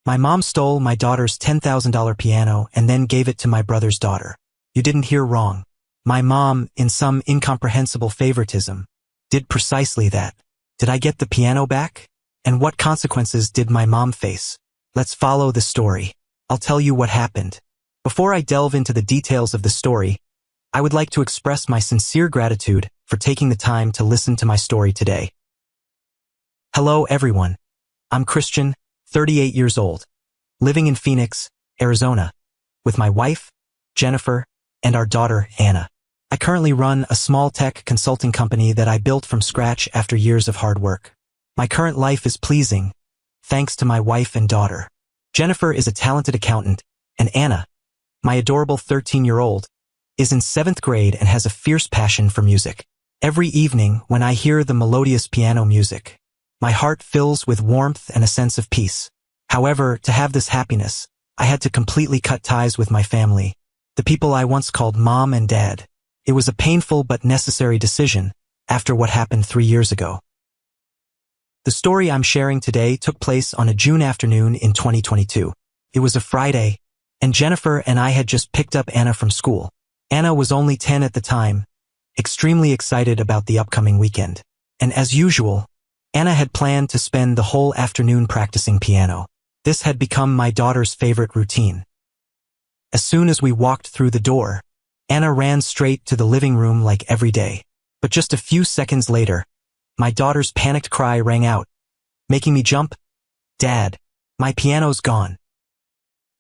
My mom stole my daughter's $10,000 piano and then gave it to my brother's daughter. You didn't hear wrong. My mom, in some incomprehensible favoritism, did precisely that. Did I get the piano back? And what consequences did my mom face? Let's follow the story. I'll tell you what happened. Before I delve into the details of the story, I would like to express my sincere gratitude for taking the time to listen to my story today. Hello everyone. I'm Christian, 38 years old, living in Phoenix, Arizona, with my wife, Jennifer, and our daughter, Anna. I currently run a small tech consulting company that I built from scratch after years of hard work. My current life is pleasing, thanks to my wife and daughter. Jennifer is a talented accountant, and Anna, my adorable 13-year-old, is in 7th grade and has a fierce passion for music. Every evening, when I hear the melodious piano music, my heart fills with warmth and a sense of peace. However, to have this happiness, I had to completely cut ties with my family, the people I once called Mom and Dad. It was a painful but necessary decision after what happened 3 years ago. The story I'm sharing today took place on a June afternoon in 2022. It was a Friday, and Jennifer and I had just picked up Anna from school. Anna was only 10 at the time, extremely excited about the upcoming weekend. And as usual, Anna had planned to spend the whole afternoon practicing piano. This had become my daughter's favorite routine. As soon as we walked through the door, Anna ran straight to the living room like every day. But just a few seconds later, my daughter's panicked cry rang out, making me jump. "Dad, my piano's gone."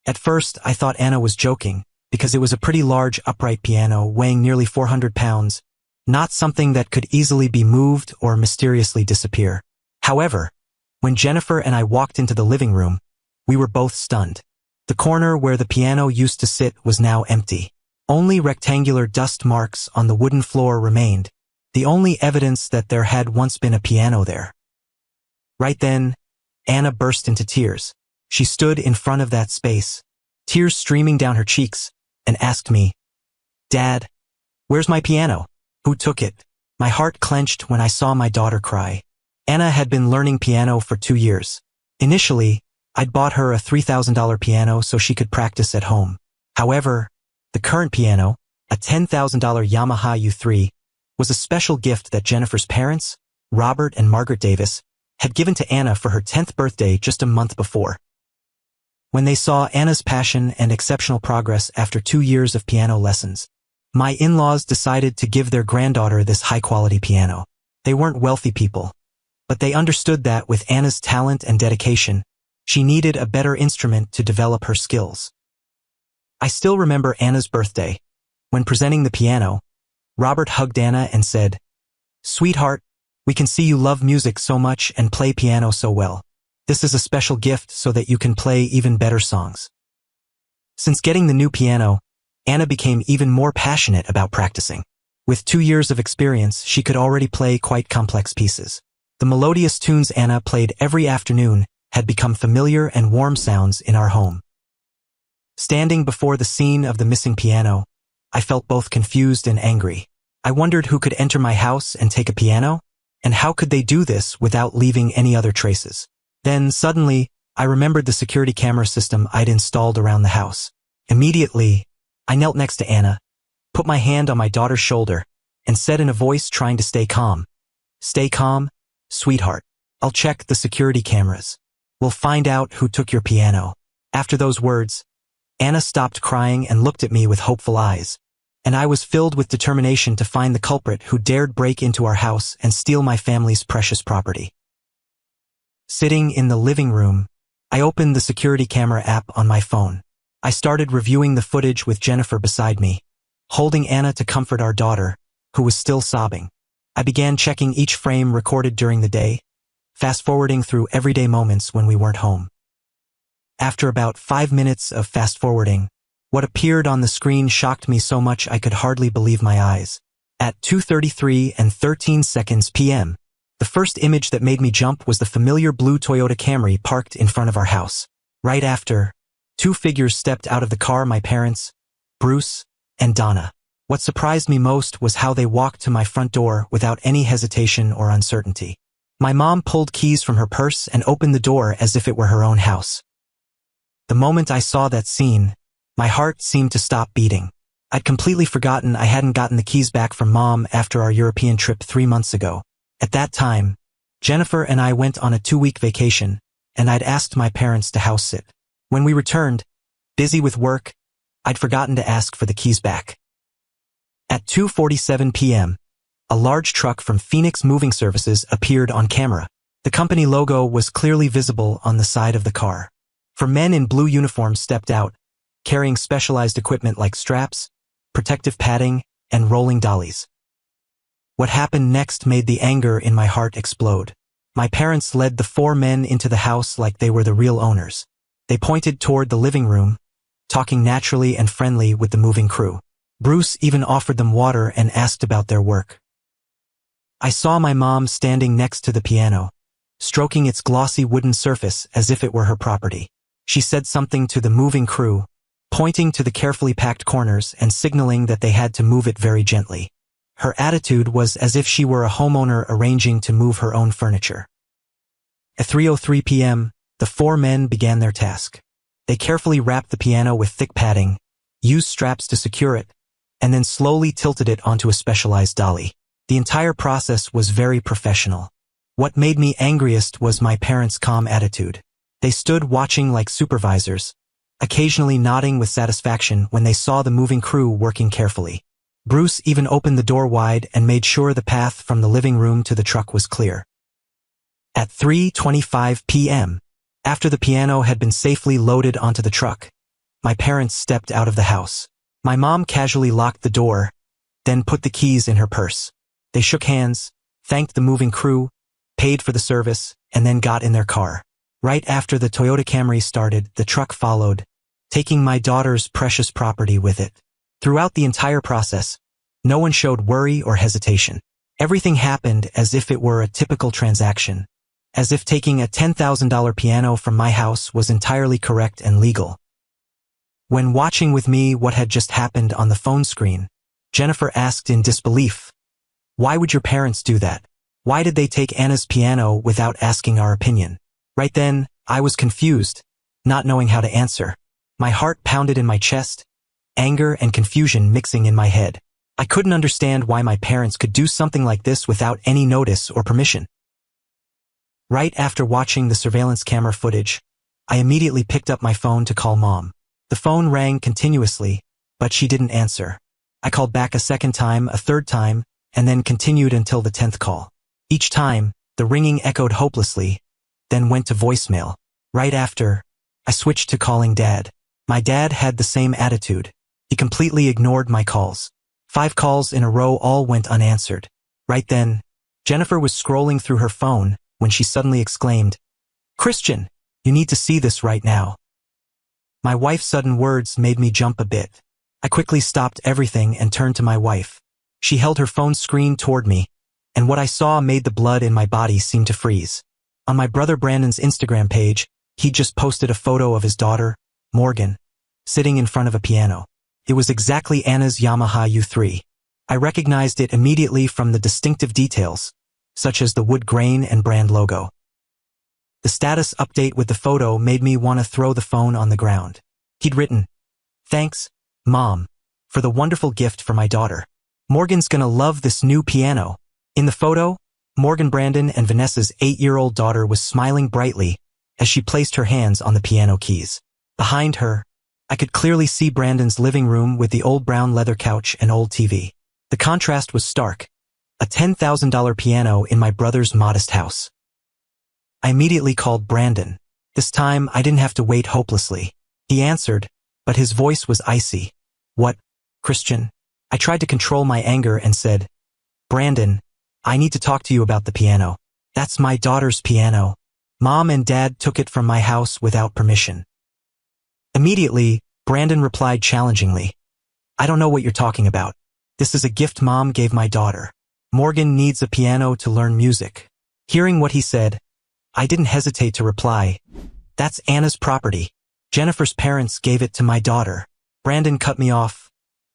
At first, I thought Anna was joking, because it was a pretty large upright piano weighing nearly 400 pounds, not something that could easily be moved or mysteriously disappear. However, when Jennifer and I walked into the living room, we were both stunned. The corner where the piano used to sit was now empty. Only rectangular dust marks on the wooden floor remained, the only evidence that there had once been a piano there. Right then, Anna burst into tears. She stood in front of that space, tears streaming down her cheeks, and asked me, "Dad, where's my piano? Who took it?" My heart clenched when I saw my daughter cry. Anna had been learning piano for 2 years. Initially, I'd bought her a $3,000 piano so she could practice at home. However, the current piano, a $10,000 Yamaha U3, was a special gift that Jennifer's parents, Robert and Margaret Davis, had given to Anna for her 10th birthday just a month before. When they saw Anna's passion and exceptional progress after 2 years of piano lessons, my in-laws decided to give their granddaughter this high-quality piano. They weren't wealthy people, but they understood that with Anna's talent and dedication, she needed a better instrument to develop her skills. I still remember Anna's birthday. When presenting the piano, Robert hugged Anna and said, "Sweetheart, we can see you love music so much and play piano so well. This is a special gift so that you can play even better songs." Since getting the new piano, Anna became even more passionate about practicing. With 2 years of experience, she could already play quite complex pieces. The melodious tunes Anna played every afternoon had become familiar and warm sounds in our home. Standing before the scene of the missing piano, I felt both confused and angry. I wondered who could enter my house and take a piano, and how could they do this without leaving any other traces. Then, suddenly, I remembered the security camera system I'd installed around the house. Immediately, I knelt next to Anna, put my hand on my daughter's shoulder, and said in a voice trying to stay calm, "Stay calm, sweetheart. I'll check the security cameras. We'll find out who took your piano." After those words, Anna stopped crying and looked at me with hopeful eyes, and I was filled with determination to find the culprit who dared break into our house and steal my family's precious property. Sitting in the living room, I opened the security camera app on my phone. I started reviewing the footage with Jennifer beside me, holding Anna to comfort our daughter, who was still sobbing. I began checking each frame recorded during the day, fast-forwarding through everyday moments when we weren't home. After about 5 minutes of fast-forwarding, what appeared on the screen shocked me so much I could hardly believe my eyes. At 2:33 and 13 seconds p.m., the first image that made me jump was the familiar blue Toyota Camry parked in front of our house. Right after, 2 figures stepped out of the car: my parents, Bruce and Donna. What surprised me most was how they walked to my front door without any hesitation or uncertainty. My mom pulled keys from her purse and opened the door as if it were her own house. The moment I saw that scene, my heart seemed to stop beating. I'd completely forgotten I hadn't gotten the keys back from Mom after our European trip 3 months ago. At that time, Jennifer and I went on a 2-week vacation, and I'd asked my parents to house sit. When we returned, busy with work, I'd forgotten to ask for the keys back. At 2:47 p.m., a large truck from Phoenix Moving Services appeared on camera. The company logo was clearly visible on the side of the car. 4 men in blue uniforms stepped out, carrying specialized equipment like straps, protective padding, and rolling dollies. What happened next made the anger in my heart explode. My parents led the 4 men into the house like they were the real owners. They pointed toward the living room, talking naturally and friendly with the moving crew. Bruce even offered them water and asked about their work. I saw my mom standing next to the piano, stroking its glossy wooden surface as if it were her property. She said something to the moving crew, pointing to the carefully packed corners and signaling that they had to move it very gently. Her attitude was as if she were a homeowner arranging to move her own furniture. At 3:03 p.m., the 4 men began their task. They carefully wrapped the piano with thick padding, used straps to secure it, and then slowly tilted it onto a specialized dolly. The entire process was very professional. What made me angriest was my parents' calm attitude. They stood watching like supervisors, occasionally nodding with satisfaction when they saw the moving crew working carefully. Bruce even opened the door wide and made sure the path from the living room to the truck was clear. At 3:25 p.m., after the piano had been safely loaded onto the truck, my parents stepped out of the house. My mom casually locked the door, then put the keys in her purse. They shook hands, thanked the moving crew, paid for the service, and then got in their car. Right after the Toyota Camry started, the truck followed, taking my daughter's precious property with it. Throughout the entire process, no one showed worry or hesitation. Everything happened as if it were a typical transaction, as if taking a $10,000 piano from my house was entirely correct and legal. When watching with me what had just happened on the phone screen, Jennifer asked in disbelief, "Why would your parents do that? Why did they take Anna's piano without asking our opinion?" Right then, I was confused, not knowing how to answer. My heart pounded in my chest, anger and confusion mixing in my head. I couldn't understand why my parents could do something like this without any notice or permission. Right after watching the surveillance camera footage, I immediately picked up my phone to call Mom. The phone rang continuously, but she didn't answer. I called back a second time, a third time, and then continued until the 10th call. Each time, the ringing echoed hopelessly, then went to voicemail. Right after, I switched to calling Dad. My dad had the same attitude. He completely ignored my calls. 5 calls in a row all went unanswered. Right then, Jennifer was scrolling through her phone when she suddenly exclaimed, "Christian, you need to see this right now." My wife's sudden words made me jump a bit. I quickly stopped everything and turned to my wife. She held her phone screen toward me, and what I saw made the blood in my body seem to freeze. On my brother Brandon's Instagram page, he just posted a photo of his daughter, Morgan, sitting in front of a piano. It was exactly Anna's Yamaha U3. I recognized it immediately from the distinctive details, such as the wood grain and brand logo. The status update with the photo made me want to throw the phone on the ground. He'd written, "Thanks, Mom, for the wonderful gift for my daughter. Morgan's gonna love this new piano." In the photo, Morgan Brandon and Vanessa's 8-year-old daughter was smiling brightly as she placed her hands on the piano keys. Behind her, I could clearly see Brandon's living room with the old brown leather couch and old TV. The contrast was stark, a $10,000 piano in my brother's modest house. I immediately called Brandon. This time, I didn't have to wait hopelessly. He answered, but his voice was icy. "What, Christian?" I tried to control my anger and said, "Brandon, I need to talk to you about the piano. That's my daughter's piano. Mom and Dad took it from my house without permission." Immediately, Brandon replied challengingly, "I don't know what you're talking about. This is a gift Mom gave my daughter. Morgan needs a piano to learn music." Hearing what he said, I didn't hesitate to reply, "That's Anna's property. Jennifer's parents gave it to my daughter." Brandon cut me off.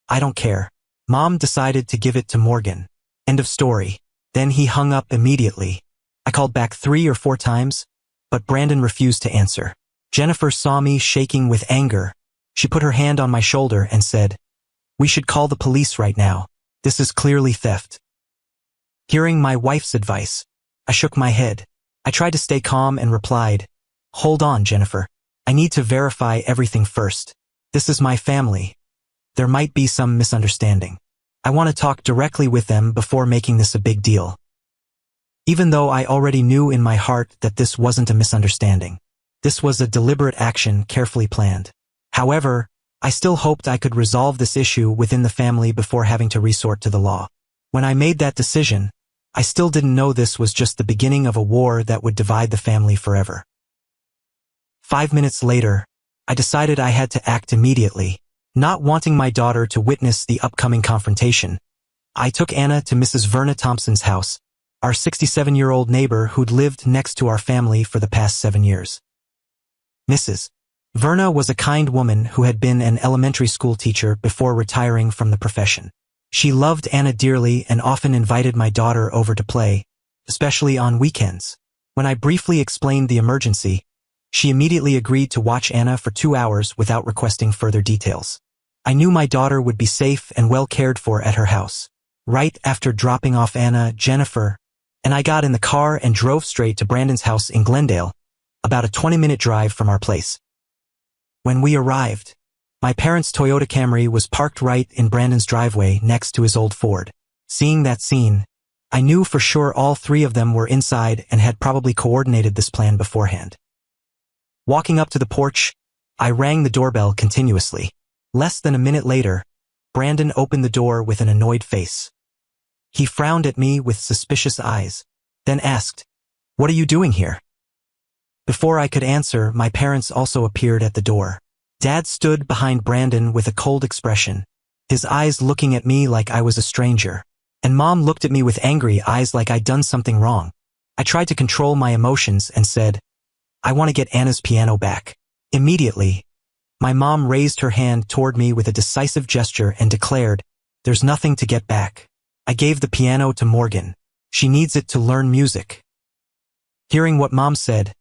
"I don't care. Mom decided to give it to Morgan. End of story." Then he hung up immediately. I called back 3 or 4 times, but Brandon refused to answer. Jennifer saw me shaking with anger. She put her hand on my shoulder and said, "We should call the police right now. This is clearly theft." Hearing my wife's advice, I shook my head. I tried to stay calm and replied, "Hold on, Jennifer. I need to verify everything first. This is my family. There might be some misunderstanding. I want to talk directly with them before making this a big deal." Even though I already knew in my heart that this wasn't a misunderstanding. This was a deliberate action carefully planned. However, I still hoped I could resolve this issue within the family before having to resort to the law. When I made that decision, I still didn't know this was just the beginning of a war that would divide the family forever. 5 minutes later, I decided I had to act immediately. Not wanting my daughter to witness the upcoming confrontation, I took Anna to Mrs. Verna Thompson's house, our 67-year-old neighbor who'd lived next to our family for the past 7 years. Mrs. Verna was a kind woman who had been an elementary school teacher before retiring from the profession. She loved Anna dearly and often invited my daughter over to play, especially on weekends. When I briefly explained the emergency, she immediately agreed to watch Anna for 2 hours without requesting further details. I knew my daughter would be safe and well cared for at her house. Right after dropping off Anna, Jennifer and I got in the car and drove straight to Brandon's house in Glendale, about a 20-minute drive from our place. When we arrived, my parents' Toyota Camry was parked right in Brandon's driveway next to his old Ford. Seeing that scene, I knew for sure all 3 of them were inside and had probably coordinated this plan beforehand. Walking up to the porch, I rang the doorbell continuously. Less than a minute later, Brandon opened the door with an annoyed face. He frowned at me with suspicious eyes, then asked, "What are you doing here?" Before I could answer, my parents also appeared at the door. Dad stood behind Brandon with a cold expression, his eyes looking at me like I was a stranger. And Mom looked at me with angry eyes like I'd done something wrong. I tried to control my emotions and said, "I want to get Anna's piano back." Immediately, my mom raised her hand toward me with a decisive gesture and declared, "There's nothing to get back. I gave the piano to Morgan. She needs it to learn music." Hearing what Mom said,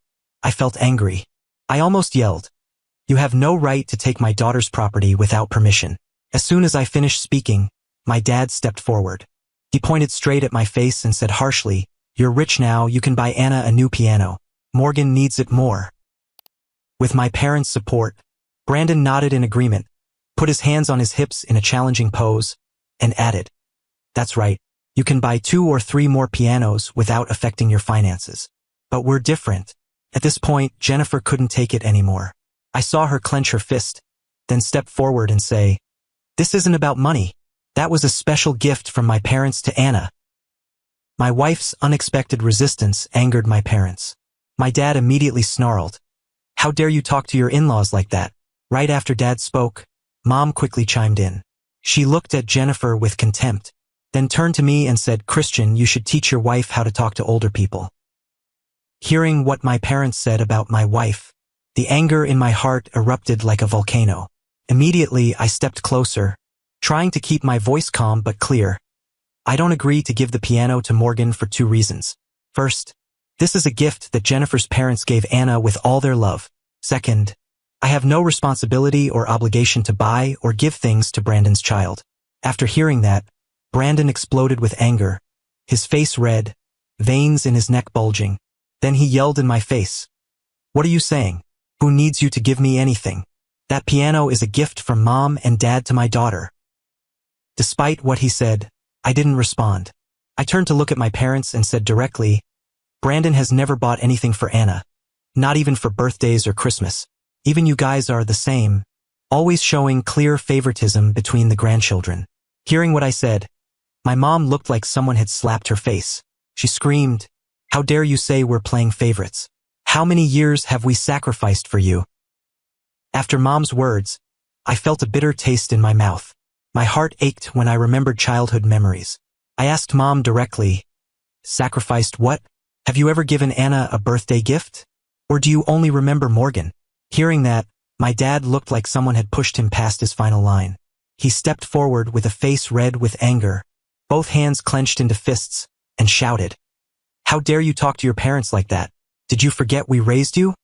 I felt angry. I almost yelled, "You have no right to take my daughter's property without permission." As soon as I finished speaking, my dad stepped forward. He pointed straight at my face and said harshly, "You're rich now, you can buy Anna a new piano. Morgan needs it more." With my parents' support, Brandon nodded in agreement, put his hands on his hips in a challenging pose, and added, "That's right, you can buy 2 or 3 more pianos without affecting your finances. But we're different." At this point, Jennifer couldn't take it anymore. I saw her clench her fist, then step forward and say, "This isn't about money. That was a special gift from my parents to Anna." My wife's unexpected resistance angered my parents. My dad immediately snarled, "How dare you talk to your in-laws like that?" Right after Dad spoke, Mom quickly chimed in. She looked at Jennifer with contempt, then turned to me and said, "Christian, you should teach your wife how to talk to older people." Hearing what my parents said about my wife, the anger in my heart erupted like a volcano. Immediately, I stepped closer, trying to keep my voice calm but clear. "I don't agree to give the piano to Morgan for 2 reasons. First, this is a gift that Jennifer's parents gave Anna with all their love. Second, I have no responsibility or obligation to buy or give things to Brandon's child." After hearing that, Brandon exploded with anger, his face red, veins in his neck bulging. Then he yelled in my face, "What are you saying? Who needs you to give me anything? That piano is a gift from Mom and Dad to my daughter." Despite what he said, I didn't respond. I turned to look at my parents and said directly, "Brandon has never bought anything for Anna, not even for birthdays or Christmas. Even you guys are the same, always showing clear favoritism between the grandchildren." Hearing what I said, my mom looked like someone had slapped her face. She screamed, "How dare you say we're playing favorites? How many years have we sacrificed for you?" After Mom's words, I felt a bitter taste in my mouth. My heart ached when I remembered childhood memories. I asked Mom directly, "Sacrificed what? Have you ever given Anna a birthday gift? Or do you only remember Morgan?" Hearing that, my dad looked like someone had pushed him past his final line. He stepped forward with a face red with anger, both hands clenched into fists, and shouted, "How dare you talk to your parents like that? Did you forget we raised you?"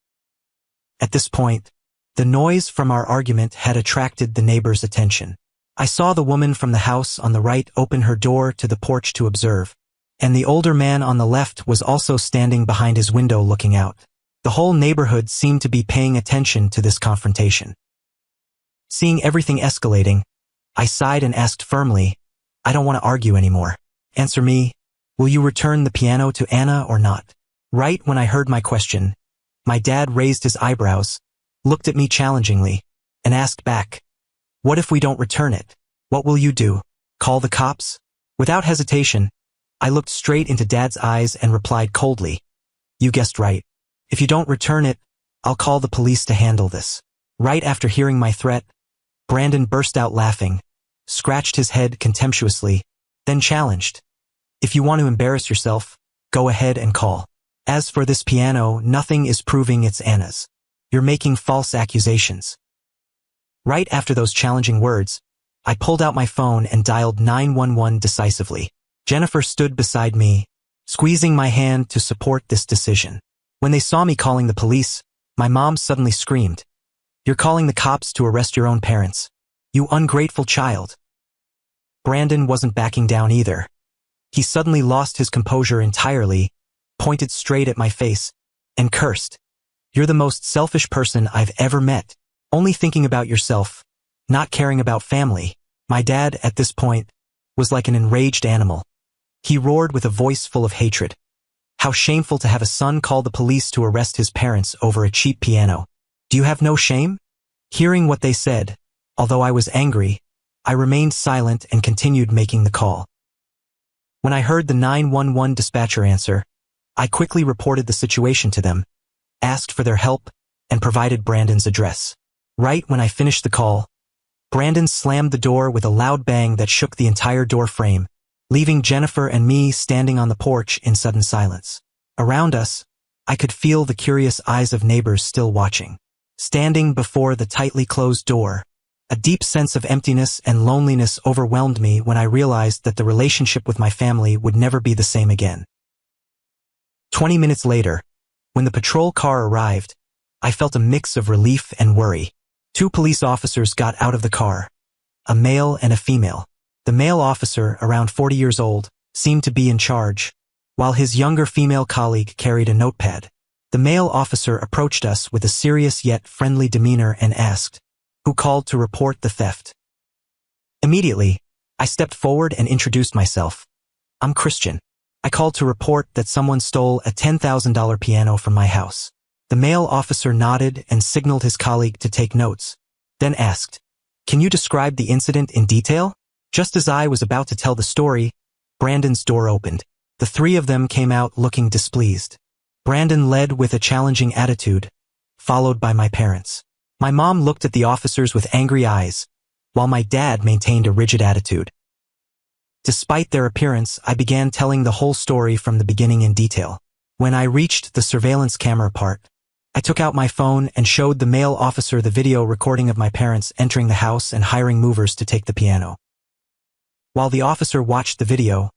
At this point, the noise from our argument had attracted the neighbor's attention. I saw the woman from the house on the right open her door to the porch to observe, and the older man on the left was also standing behind his window looking out. The whole neighborhood seemed to be paying attention to this confrontation. Seeing everything escalating, I sighed and asked firmly, "I don't want to argue anymore. Answer me, will you return the piano to Anna or not?" Right when I heard my question, my dad raised his eyebrows, looked at me challengingly, and asked back, "What if we don't return it? What will you do? Call the cops?" Without hesitation, I looked straight into Dad's eyes and replied coldly, "You guessed right. If you don't return it, I'll call the police to handle this." Right after hearing my threat, Brandon burst out laughing, scratched his head contemptuously, then challenged, "If you want to embarrass yourself, go ahead and call. As for this piano, nothing is proving it's Anna's. You're making false accusations." Right after those challenging words, I pulled out my phone and dialed 911 decisively. Jennifer stood beside me, squeezing my hand to support this decision. When they saw me calling the police, my mom suddenly screamed, "You're calling the cops to arrest your own parents. You ungrateful child." Brandon wasn't backing down either. He suddenly lost his composure entirely, pointed straight at my face, and cursed, "You're the most selfish person I've ever met. Only thinking about yourself, not caring about family." My dad, at this point, was like an enraged animal. He roared with a voice full of hatred. How shameful to have a son call the police to arrest his parents over a cheap piano. Do you have no shame? Hearing what they said, although I was angry, I remained silent and continued making the call. When I heard the 911 dispatcher answer, I quickly reported the situation to them, asked for their help, and provided Brandon's address. Right when I finished the call, Brandon slammed the door with a loud bang that shook the entire door frame, leaving Jennifer and me standing on the porch in sudden silence. Around us, I could feel the curious eyes of neighbors still watching. Standing before the tightly closed door, a deep sense of emptiness and loneliness overwhelmed me when I realized that the relationship with my family would never be the same again. 20 minutes later, when the patrol car arrived, I felt a mix of relief and worry. 2 police officers got out of the car, a male and a female. The male officer, around 40 years old, seemed to be in charge, while his younger female colleague carried a notepad. The male officer approached us with a serious yet friendly demeanor and asked, "Who called to report the theft?" Immediately, I stepped forward and introduced myself. "I'm Christian. I called to report that someone stole a $10,000 piano from my house." The male officer nodded and signaled his colleague to take notes, then asked, "Can you describe the incident in detail?" Just as I was about to tell the story, Brandon's door opened. The 3 of them came out looking displeased. Brandon led with a challenging attitude, followed by my parents. My mom looked at the officers with angry eyes, while my dad maintained a rigid attitude. Despite their appearance, I began telling the whole story from the beginning in detail. When I reached the surveillance camera part, I took out my phone and showed the male officer the video recording of my parents entering the house and hiring movers to take the piano. While the officer watched the video,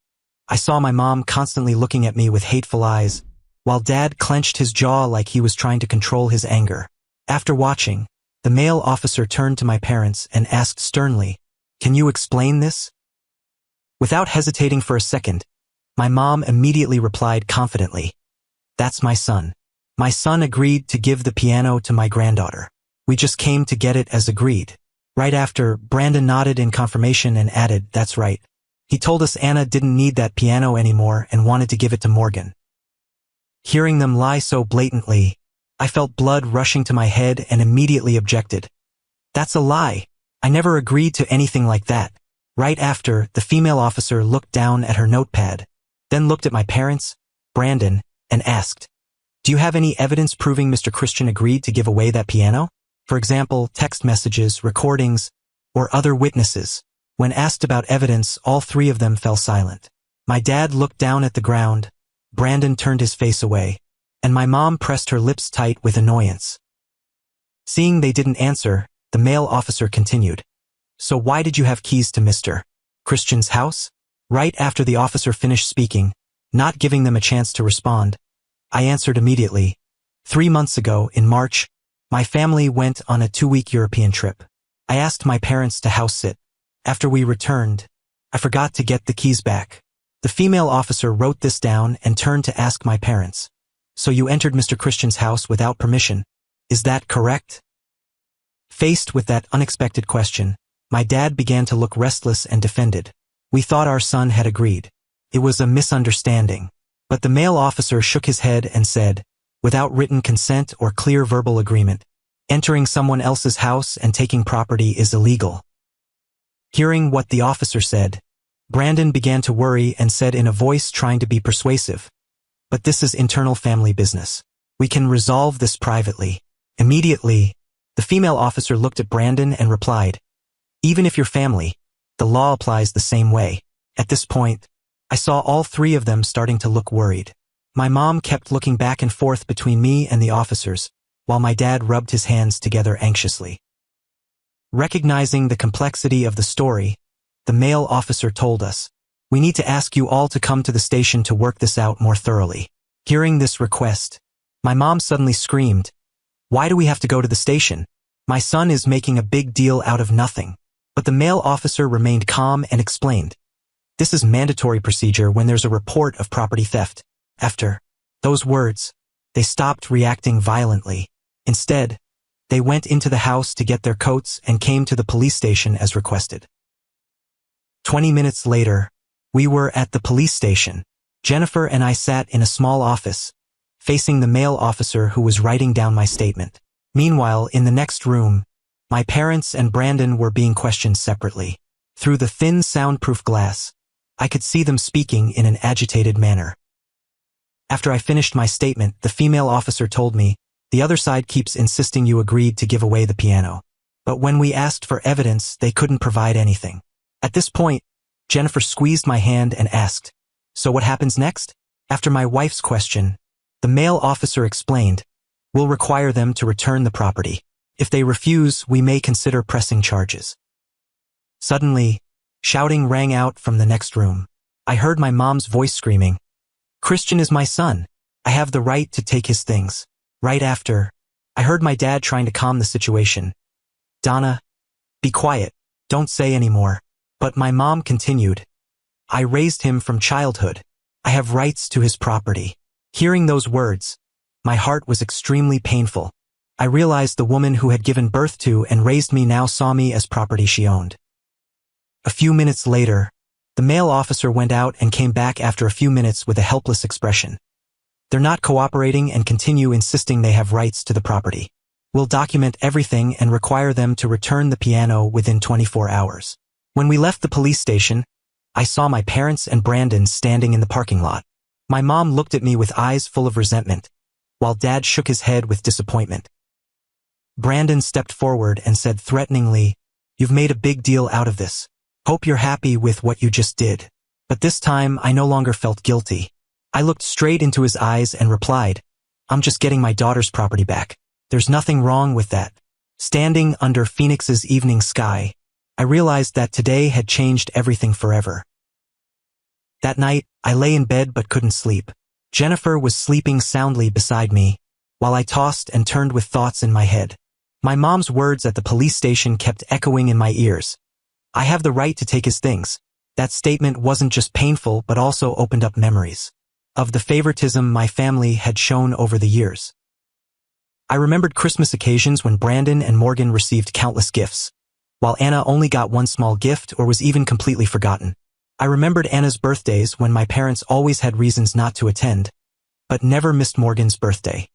I saw my mom constantly looking at me with hateful eyes, while Dad clenched his jaw like he was trying to control his anger. After watching, the male officer turned to my parents and asked sternly, "Can you explain this?" Without hesitating for a second, my mom immediately replied confidently, "That's my son. My son agreed to give the piano to my granddaughter. We just came to get it as agreed." Right after, Brandon nodded in confirmation and added, "That's right. He told us Anna didn't need that piano anymore and wanted to give it to Morgan." Hearing them lie so blatantly, I felt blood rushing to my head and immediately objected. "That's a lie. I never agreed to anything like that." Right after, the female officer looked down at her notepad, then looked at my parents, Brandon, and asked, "Do you have any evidence proving Mr. Christian agreed to give away that piano? For example, text messages, recordings, or other witnesses?" When asked about evidence, all 3 of them fell silent. My dad looked down at the ground, Brandon turned his face away, and my mom pressed her lips tight with annoyance. Seeing they didn't answer, the male officer continued, "So why did you have keys to Mr. Christian's house?" Right after the officer finished speaking, not giving them a chance to respond, I answered immediately, 3 months ago, in March, My family went on a 2-week European trip. I asked my parents to house sit. After we returned, I forgot to get the keys back. The female officer wrote this down and turned to ask my parents. So you entered Mr. Christian's house without permission. Is that correct? Faced with that unexpected question, my dad began to look restless and defended. We thought our son had agreed. It was a misunderstanding. But the male officer shook his head and said, without written consent or clear verbal agreement, entering someone else's house and taking property is illegal. Hearing what the officer said, Brandon began to worry and said in a voice trying to be persuasive, but this is internal family business. We can resolve this privately. Immediately, the female officer looked at Brandon and replied, even if you're family, the law applies the same way. At this point, I saw all three of them starting to look worried. My mom kept looking back and forth between me and the officers, while my dad rubbed his hands together anxiously. Recognizing the complexity of the story, the male officer told us, we need to ask you all to come to the station to work this out more thoroughly. Hearing this request, my mom suddenly screamed, why do we have to go to the station? My son is making a big deal out of nothing. But the male officer remained calm and explained, this is mandatory procedure when there's a report of property theft. After those words, they stopped reacting violently. Instead, they went into the house to get their coats and came to the police station as requested. 20 minutes later, we were at the police station. Jennifer and I sat in a small office, facing the male officer who was writing down my statement. Meanwhile, in the next room, my parents and Brandon were being questioned separately. Through the thin soundproof glass, I could see them speaking in an agitated manner. After I finished my statement, the female officer told me, the other side keeps insisting you agreed to give away the piano. But when we asked for evidence, they couldn't provide anything. At this point, Jennifer squeezed my hand and asked, so what happens next? After my wife's question, the male officer explained, we'll require them to return the property. If they refuse, we may consider pressing charges. Suddenly, shouting rang out from the next room. I heard my mom's voice screaming, Christian is my son. I have the right to take his things. Right after, I heard my dad trying to calm the situation. Donna, be quiet. Don't say any more. But my mom continued, I raised him from childhood. I have rights to his property. Hearing those words, my heart was extremely painful. I realized the woman who had given birth to and raised me now saw me as property she owned. A few minutes later, the male officer went out and came back after a few minutes with a helpless expression. They're not cooperating and continue insisting they have rights to the property. We'll document everything and require them to return the piano within 24 hours. When we left the police station, I saw my parents and Brandon standing in the parking lot. My mom looked at me with eyes full of resentment, while Dad shook his head with disappointment. Brandon stepped forward and said threateningly, you've made a big deal out of this. Hope you're happy with what you just did. But this time, I no longer felt guilty. I looked straight into his eyes and replied, I'm just getting my daughter's property back. There's nothing wrong with that. Standing under Phoenix's evening sky, I realized that today had changed everything forever. That night, I lay in bed but couldn't sleep. Jennifer was sleeping soundly beside me, while I tossed and turned with thoughts in my head. My mom's words at the police station kept echoing in my ears. I have the right to take his things. That statement wasn't just painful but also opened up memories of the favoritism my family had shown over the years. I remembered Christmas occasions when Brandon and Morgan received countless gifts, while Anna only got one small gift or was even completely forgotten. I remembered Anna's birthdays when my parents always had reasons not to attend, but never missed Morgan's birthday.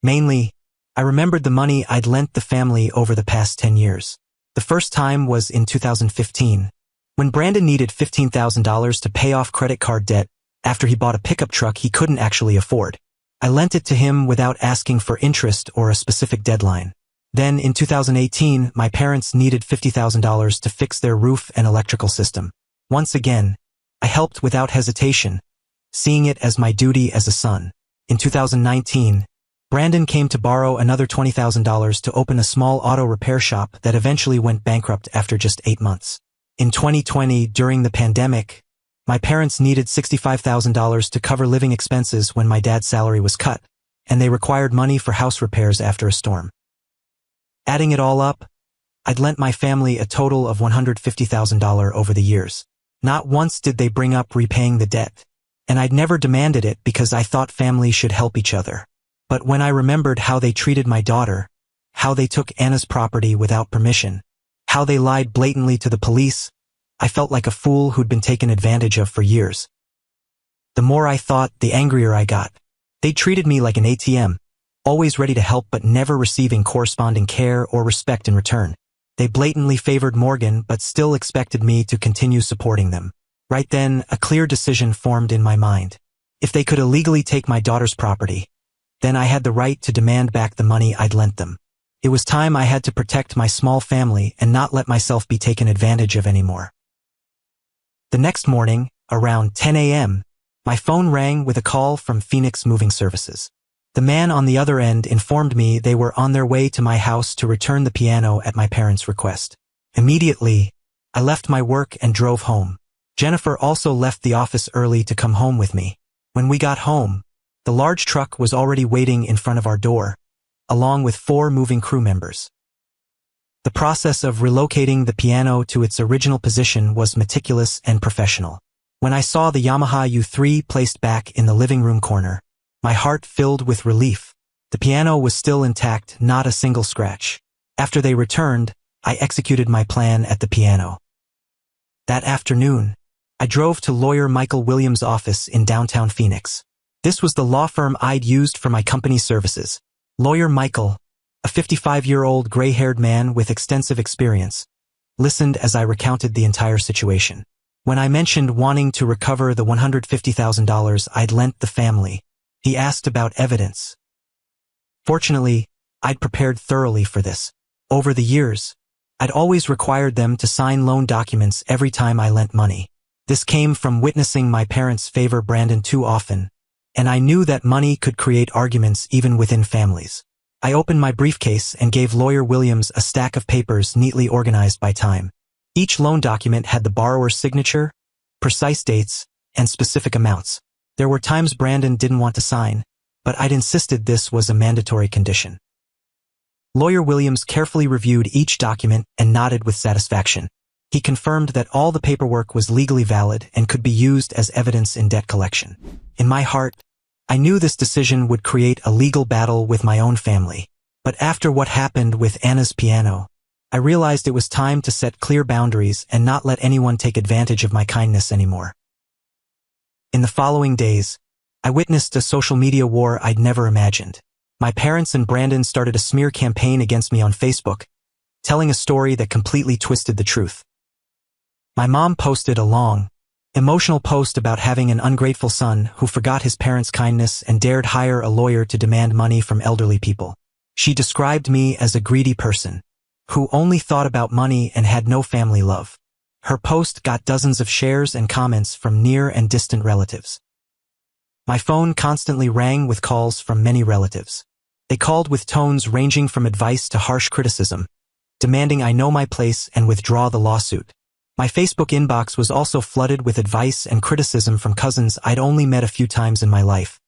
Mainly, I remembered the money I'd lent the family over the past 10 years. The first time was in 2015, when Brandon needed $15,000 to pay off credit card debt after he bought a pickup truck he couldn't actually afford. I lent it to him without asking for interest or a specific deadline. Then, in 2018, my parents needed $50,000 to fix their roof and electrical system. Once again, I helped without hesitation, seeing it as my duty as a son. In 2019, Brandon came to borrow another $20,000 to open a small auto repair shop that eventually went bankrupt after just 8 months. In 2020, during the pandemic, my parents needed $65,000 to cover living expenses when my dad's salary was cut, and they required money for house repairs after a storm. Adding it all up, I'd lent my family a total of $150,000 over the years. Not once did they bring up repaying the debt, and I'd never demanded it because I thought families should help each other. But when I remembered how they treated my daughter, how they took Anna's property without permission, how they lied blatantly to the police, I felt like a fool who'd been taken advantage of for years. The more I thought, the angrier I got. They treated me like an ATM, always ready to help but never receiving corresponding care or respect in return. They blatantly favored Morgan but still expected me to continue supporting them. Right then, a clear decision formed in my mind. If they could illegally take my daughter's property, then I had the right to demand back the money I'd lent them. It was time I had to protect my small family and not let myself be taken advantage of anymore. The next morning, around 10 a.m., my phone rang with a call from Phoenix Moving Services. The man on the other end informed me they were on their way to my house to return the piano at my parents' request. Immediately, I left my work and drove home. Jennifer also left the office early to come home with me. When we got home, the large truck was already waiting in front of our door, along with 4 moving crew members. The process of relocating the piano to its original position was meticulous and professional. When I saw the Yamaha U3 placed back in the living room corner, my heart filled with relief. The piano was still intact, not a single scratch. After they returned, I executed my plan at the piano. That afternoon, I drove to lawyer Michael Williams' office in downtown Phoenix. This was the law firm I'd used for my company's services. Lawyer Michael, a 55-year-old gray-haired man with extensive experience, listened as I recounted the entire situation. When I mentioned wanting to recover the $150,000 I'd lent the family, he asked about evidence. Fortunately, I'd prepared thoroughly for this. Over the years, I'd always required them to sign loan documents every time I lent money. This came from witnessing my parents favor Brandon too often, and I knew that money could create arguments even within families. I opened my briefcase and gave lawyer Williams a stack of papers neatly organized by time. Each loan document had the borrower's signature, precise dates, and specific amounts. There were times Brandon didn't want to sign, but I'd insisted this was a mandatory condition. Lawyer Williams carefully reviewed each document and nodded with satisfaction. He confirmed that all the paperwork was legally valid and could be used as evidence in debt collection. In my heart, I knew this decision would create a legal battle with my own family. But after what happened with Anna's piano, I realized it was time to set clear boundaries and not let anyone take advantage of my kindness anymore. In the following days, I witnessed a social media war I'd never imagined. My parents and Brandon started a smear campaign against me on Facebook, telling a story that completely twisted the truth. My mom posted a long, emotional post about having an ungrateful son who forgot his parents' kindness and dared hire a lawyer to demand money from elderly people. She described me as a greedy person, who only thought about money and had no family love. Her post got dozens of shares and comments from near and distant relatives. My phone constantly rang with calls from many relatives. They called with tones ranging from advice to harsh criticism, demanding I know my place and withdraw the lawsuit. My Facebook inbox was also flooded with advice and criticism from cousins I'd only met a few times in my life.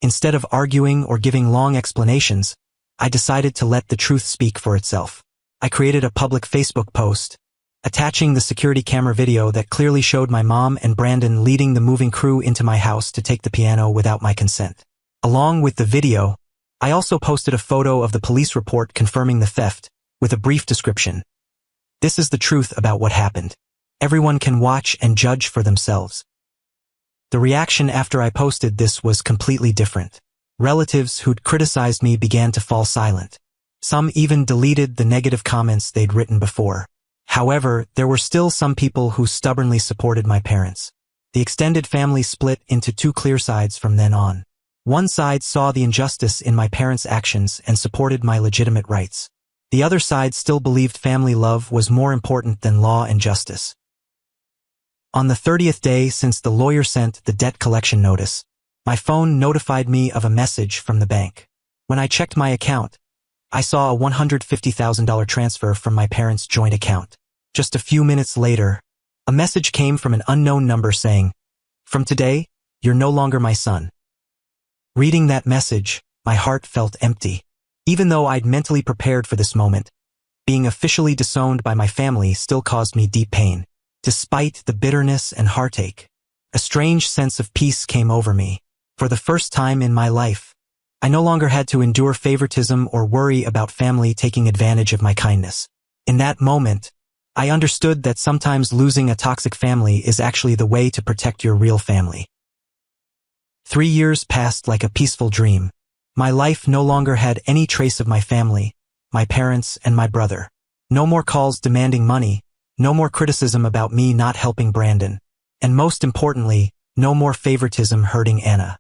Instead of arguing or giving long explanations, I decided to let the truth speak for itself. I created a public Facebook post, attaching the security camera video that clearly showed my mom and Brandon leading the moving crew into my house to take the piano without my consent. Along with the video, I also posted a photo of the police report confirming the theft, with a brief description. This is the truth about what happened. Everyone can watch and judge for themselves. The reaction after I posted this was completely different. Relatives who'd criticized me began to fall silent. Some even deleted the negative comments they'd written before. However, there were still some people who stubbornly supported my parents. The extended family split into 2 clear sides from then on. One side saw the injustice in my parents' actions and supported my legitimate rights. The other side still believed family love was more important than law and justice. On the 30th day since the lawyer sent the debt collection notice, my phone notified me of a message from the bank. When I checked my account, I saw a $150,000 transfer from my parents' joint account. Just a few minutes later, a message came from an unknown number saying, "From today, you're no longer my son." Reading that message, my heart felt empty. Even though I'd mentally prepared for this moment, being officially disowned by my family still caused me deep pain. Despite the bitterness and heartache, a strange sense of peace came over me. For the first time in my life, I no longer had to endure favoritism or worry about family taking advantage of my kindness. In that moment, I understood that sometimes losing a toxic family is actually the way to protect your real family. 3 years passed like a peaceful dream. My life no longer had any trace of my family, my parents, and my brother. No more calls demanding money, no more criticism about me not helping Brandon, and most importantly, no more favoritism hurting Anna.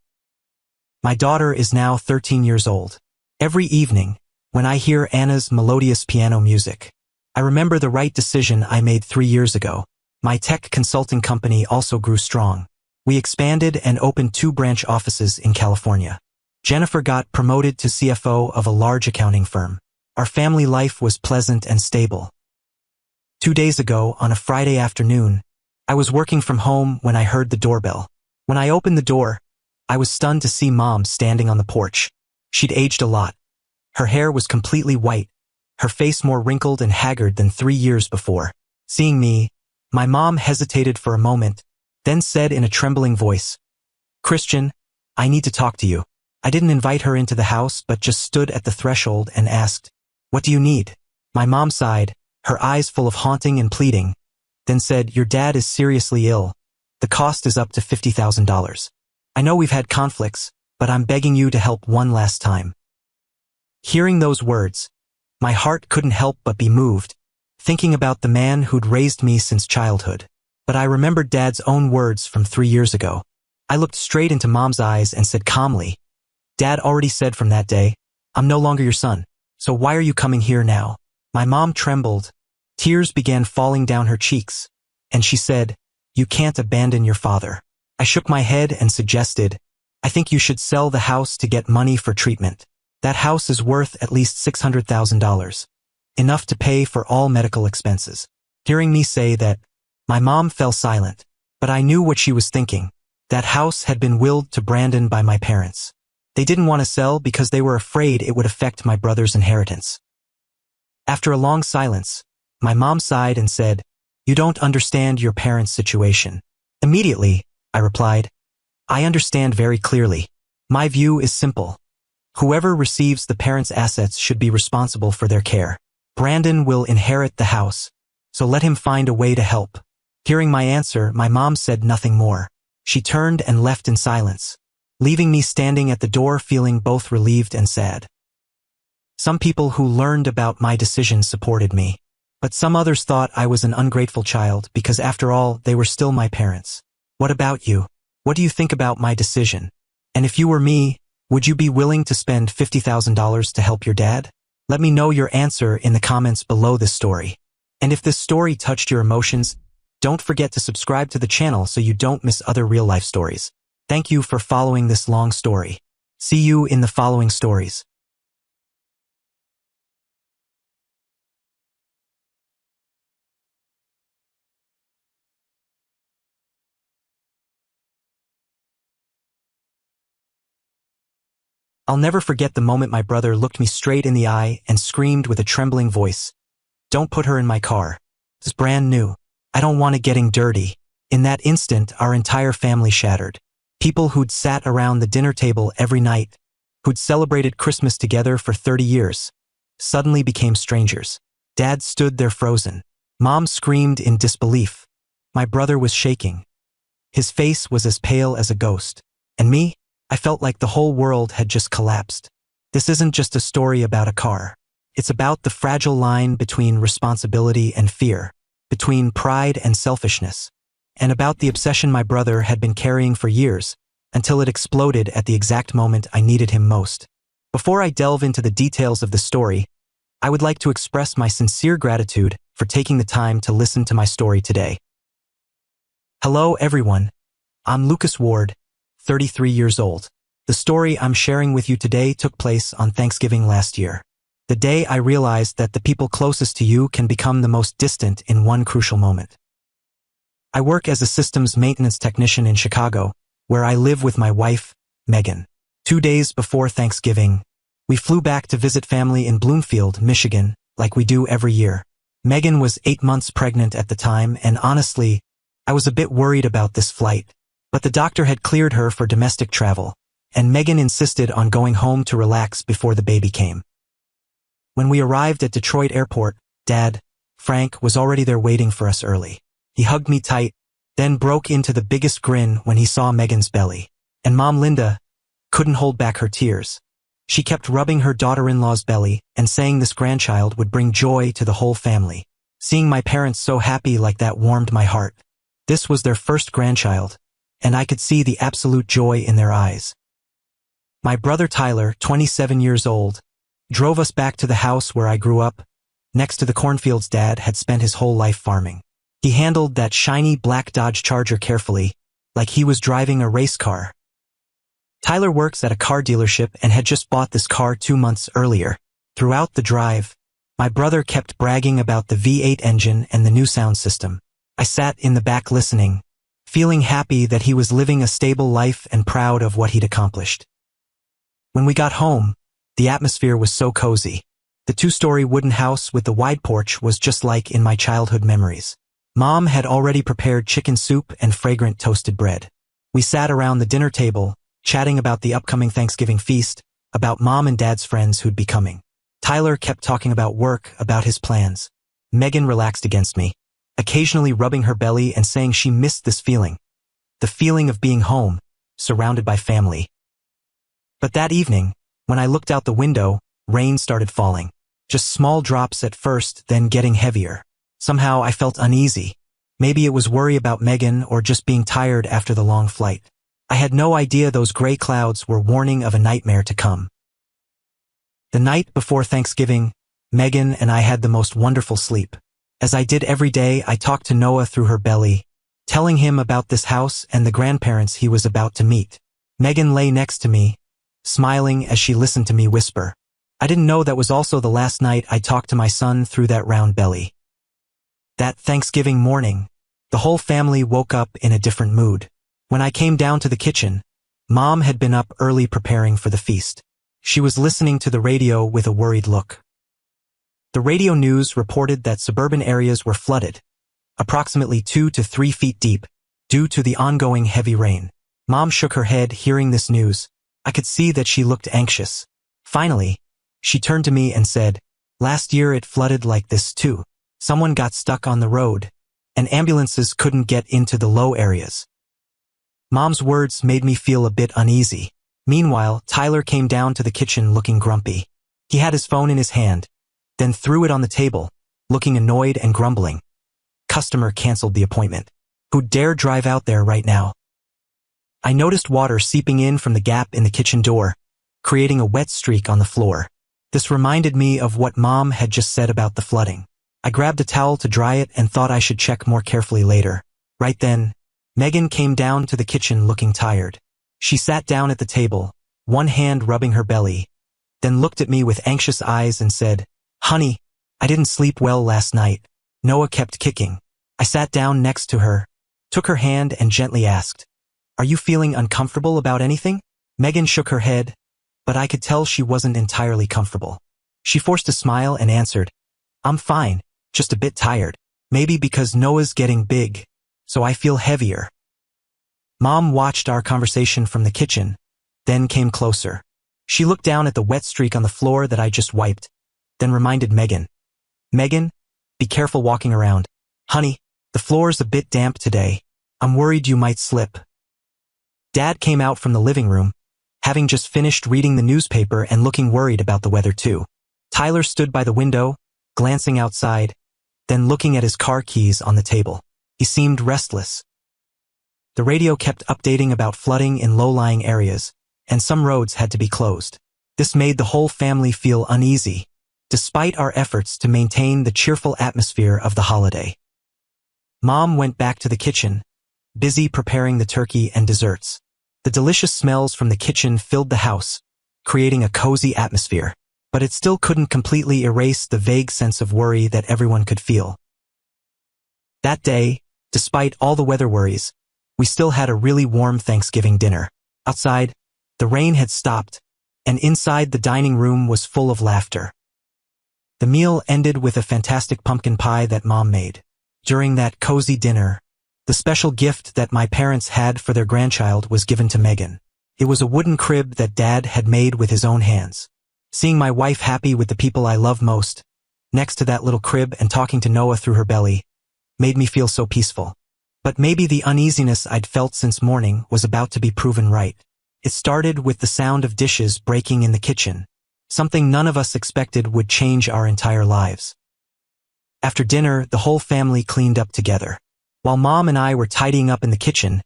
My daughter is now 13 years old. Every evening, when I hear Anna's melodious piano music, I remember the right decision I made 3 years ago. My tech consulting company also grew strong. We expanded and opened 2 branch offices in California. Jennifer got promoted to CFO of a large accounting firm. Our family life was pleasant and stable. 2 days ago, on a Friday afternoon, I was working from home when I heard the doorbell. When I opened the door, I was stunned to see Mom standing on the porch. She'd aged a lot. Her hair was completely white, her face more wrinkled and haggard than 3 years before. Seeing me, my mom hesitated for a moment, then said in a trembling voice, "Christian, I need to talk to you." I didn't invite her into the house but just stood at the threshold and asked, "What do you need?" My mom sighed, her eyes full of haunting and pleading, then said, "Your dad is seriously ill. The cost is up to $50,000. I know we've had conflicts, but I'm begging you to help one last time." Hearing those words, my heart couldn't help but be moved, thinking about the man who'd raised me since childhood. But I remembered Dad's own words from 3 years ago. I looked straight into Mom's eyes and said calmly, "Dad already said from that day, I'm no longer your son, so why are you coming here now?" My mom trembled. Tears began falling down her cheeks, and she said, "You can't abandon your father." I shook my head and suggested, "I think you should sell the house to get money for treatment. That house is worth at least $600,000, enough to pay for all medical expenses." Hearing me say that, my mom fell silent, but I knew what she was thinking. That house had been willed to Brandon by my parents. They didn't want to sell because they were afraid it would affect my brother's inheritance. After a long silence, my mom sighed and said, "You don't understand your parents' situation." Immediately, I replied, "I understand very clearly. My view is simple. Whoever receives the parents' assets should be responsible for their care. Brandon will inherit the house, so let him find a way to help." Hearing my answer, my mom said nothing more. She turned and left in silence, leaving me standing at the door feeling both relieved and sad. Some people who learned about my decision supported me, but some others thought I was an ungrateful child because after all, they were still my parents. What about you? What do you think about my decision? And if you were me, would you be willing to spend $50,000 to help your dad? Let me know your answer in the comments below this story. And if this story touched your emotions, don't forget to subscribe to the channel so you don't miss other real-life stories. Thank you for following this long story. See you in the following stories. I'll never forget the moment my brother looked me straight in the eye and screamed with a trembling voice, "Don't put her in my car. It's brand new. I don't want it getting dirty." In that instant, our entire family shattered. People who'd sat around the dinner table every night, who'd celebrated Christmas together for 30 years, suddenly became strangers. Dad stood there frozen. Mom screamed in disbelief. My brother was shaking. His face was as pale as a ghost. And me? I felt like the whole world had just collapsed. This isn't just a story about a car. It's about the fragile line between responsibility and fear, between pride and selfishness, and about the obsession my brother had been carrying for years, until it exploded at the exact moment I needed him most. Before I delve into the details of the story, I would like to express my sincere gratitude for taking the time to listen to my story today. Hello everyone, I'm Lucas Ward, 33 years old. The story I'm sharing with you today took place on Thanksgiving last year. The day I realized that the people closest to you can become the most distant in one crucial moment. I work as a systems maintenance technician in Chicago, where I live with my wife, Megan. 2 days before Thanksgiving, we flew back to visit family in Bloomfield, Michigan, like we do every year. Megan was 8 months pregnant at the time, and honestly, I was a bit worried about this flight. But the doctor had cleared her for domestic travel, and Megan insisted on going home to relax before the baby came. When we arrived at Detroit Airport, Dad, Frank, was already there waiting for us early. He hugged me tight, then broke into the biggest grin when he saw Megan's belly. And Mom Linda couldn't hold back her tears. She kept rubbing her daughter-in-law's belly and saying this grandchild would bring joy to the whole family. Seeing my parents so happy like that warmed my heart. This was their first grandchild, and I could see the absolute joy in their eyes. My brother Tyler, 27 years old, drove us back to the house where I grew up, next to the cornfields Dad had spent his whole life farming. He handled that shiny black Dodge Charger carefully, like he was driving a race car. Tyler works at a car dealership and had just bought this car 2 months earlier. Throughout the drive, my brother kept bragging about the V8 engine and the new sound system. I sat in the back listening, feeling happy that he was living a stable life and proud of what he'd accomplished. When we got home, the atmosphere was so cozy. The 2-story wooden house with the wide porch was just like in my childhood memories. Mom had already prepared chicken soup and fragrant toasted bread. We sat around the dinner table, chatting about the upcoming Thanksgiving feast, about Mom and Dad's friends who'd be coming. Tyler kept talking about work, about his plans. Megan relaxed against me, occasionally rubbing her belly and saying she missed this feeling. The feeling of being home, surrounded by family. But that evening, when I looked out the window, rain started falling. Just small drops at first, then getting heavier. Somehow I felt uneasy. Maybe it was worry about Megan or just being tired after the long flight. I had no idea those gray clouds were warning of a nightmare to come. The night before Thanksgiving, Megan and I had the most wonderful sleep. As I did every day, I talked to Noah through her belly, telling him about this house and the grandparents he was about to meet. Megan lay next to me, smiling as she listened to me whisper. I didn't know that was also the last night I talked to my son through that round belly. That Thanksgiving morning, the whole family woke up in a different mood. When I came down to the kitchen, Mom had been up early preparing for the feast. She was listening to the radio with a worried look. The radio news reported that suburban areas were flooded, approximately 2 to 3 feet deep, due to the ongoing heavy rain. Mom shook her head hearing this news. I could see that she looked anxious. Finally, she turned to me and said, "Last year it flooded like this too. Someone got stuck on the road, and ambulances couldn't get into the low areas." Mom's words made me feel a bit uneasy. Meanwhile, Tyler came down to the kitchen looking grumpy. He had his phone in his hand, then threw it on the table, looking annoyed and grumbling. Customer canceled the appointment. Who'd dare drive out there right now? I noticed water seeping in from the gap in the kitchen door, creating a wet streak on the floor. This reminded me of what Mom had just said about the flooding. I grabbed a towel to dry it and thought I should check more carefully later. Right then, Megan came down to the kitchen looking tired. She sat down at the table, one hand rubbing her belly, then looked at me with anxious eyes and said, "Honey, I didn't sleep well last night." Noah kept kicking. I sat down next to her, took her hand and gently asked, "Are you feeling uncomfortable about anything?" Megan shook her head, but I could tell she wasn't entirely comfortable. She forced a smile and answered, "I'm fine, just a bit tired. Maybe because Noah's getting big, so I feel heavier." Mom watched our conversation from the kitchen, then came closer. She looked down at the wet streak on the floor that I just wiped, then reminded Megan, "Megan, be careful walking around. Honey, the floor's a bit damp today. I'm worried you might slip." Dad came out from the living room, having just finished reading the newspaper and looking worried about the weather too. Tyler stood by the window, glancing outside, then looking at his car keys on the table. He seemed restless. The radio kept updating about flooding in low-lying areas, and some roads had to be closed. This made the whole family feel uneasy, despite our efforts to maintain the cheerful atmosphere of the holiday. Mom went back to the kitchen, busy preparing the turkey and desserts. The delicious smells from the kitchen filled the house, creating a cozy atmosphere, but it still couldn't completely erase the vague sense of worry that everyone could feel. That day, despite all the weather worries, we still had a really warm Thanksgiving dinner. Outside, The rain had stopped, and inside the dining room was full of laughter. The meal ended with a fantastic pumpkin pie that Mom made. During that cozy dinner, the special gift that my parents had for their grandchild was given to Megan. It was a wooden crib that Dad had made with his own hands. Seeing my wife happy with the people I love most, next to that little crib and talking to Noah through her belly, made me feel so peaceful. But maybe the uneasiness I'd felt since morning was about to be proven right. It started with the sound of dishes breaking in the kitchen, something none of us expected would change our entire lives. After dinner, the whole family cleaned up together. While Mom and I were tidying up in the kitchen,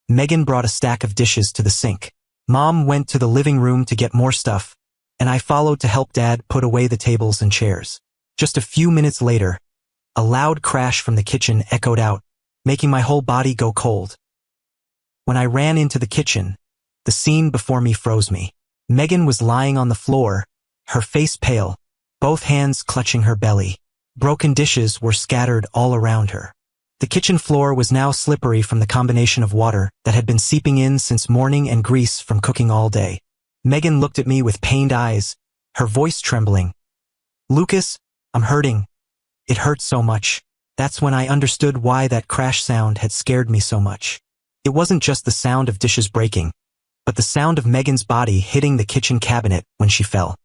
Megan brought a stack of dishes to the sink. Mom went to the living room to get more stuff, and I followed to help Dad put away the tables and chairs. Just a few minutes later, a loud crash from the kitchen echoed out, making my whole body go cold. When I ran into the kitchen, the scene before me froze me. Megan was lying on the floor, her face pale, both hands clutching her belly. Broken dishes were scattered all around her. The kitchen floor was now slippery from the combination of water that had been seeping in since morning and grease from cooking all day. Megan looked at me with pained eyes, her voice trembling. "Lucas, I'm hurting. It hurts so much." That's when I understood why that crash sound had scared me so much. It wasn't just the sound of dishes breaking, but the sound of Megan's body hitting the kitchen cabinet when she fell.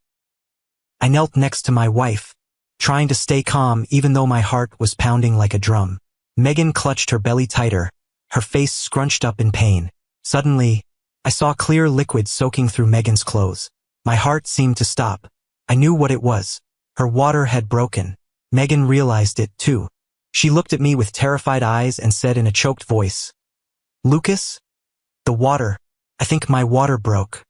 I knelt next to my wife, trying to stay calm even though my heart was pounding like a drum. Megan clutched her belly tighter, her face scrunched up in pain. Suddenly, I saw clear liquid soaking through Megan's clothes. My heart seemed to stop. I knew what it was. Her water had broken. Megan realized it too. She looked at me with terrified eyes and said in a choked voice, "Lucas? The water. I think my water broke."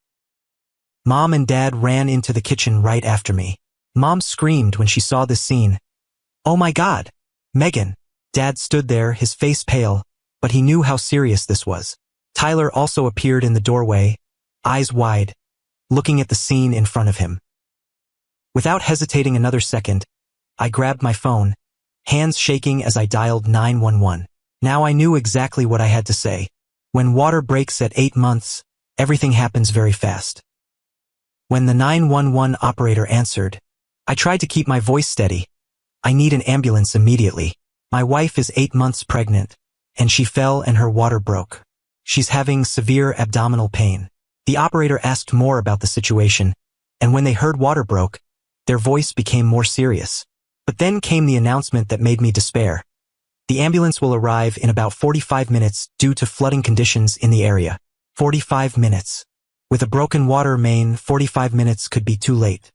Mom and Dad ran into the kitchen right after me. Mom screamed when she saw this scene. "Oh my God, Megan!" Dad stood there, his face pale, but he knew how serious this was. Tyler also appeared in the doorway, eyes wide, looking at the scene in front of him. Without hesitating another second, I grabbed my phone, hands shaking as I dialed 911. Now I knew exactly what I had to say. When water breaks at 8 months, everything happens very fast. When the 911 operator answered, I tried to keep my voice steady. "I need an ambulance immediately. My wife is 8 months pregnant, and she fell and her water broke. She's having severe abdominal pain." The operator asked more about the situation, and when they heard water broke, their voice became more serious. But then came the announcement that made me despair. "The ambulance will arrive in about 45 minutes due to flooding conditions in the area." 45 minutes. With a broken water main, 45 minutes could be too late.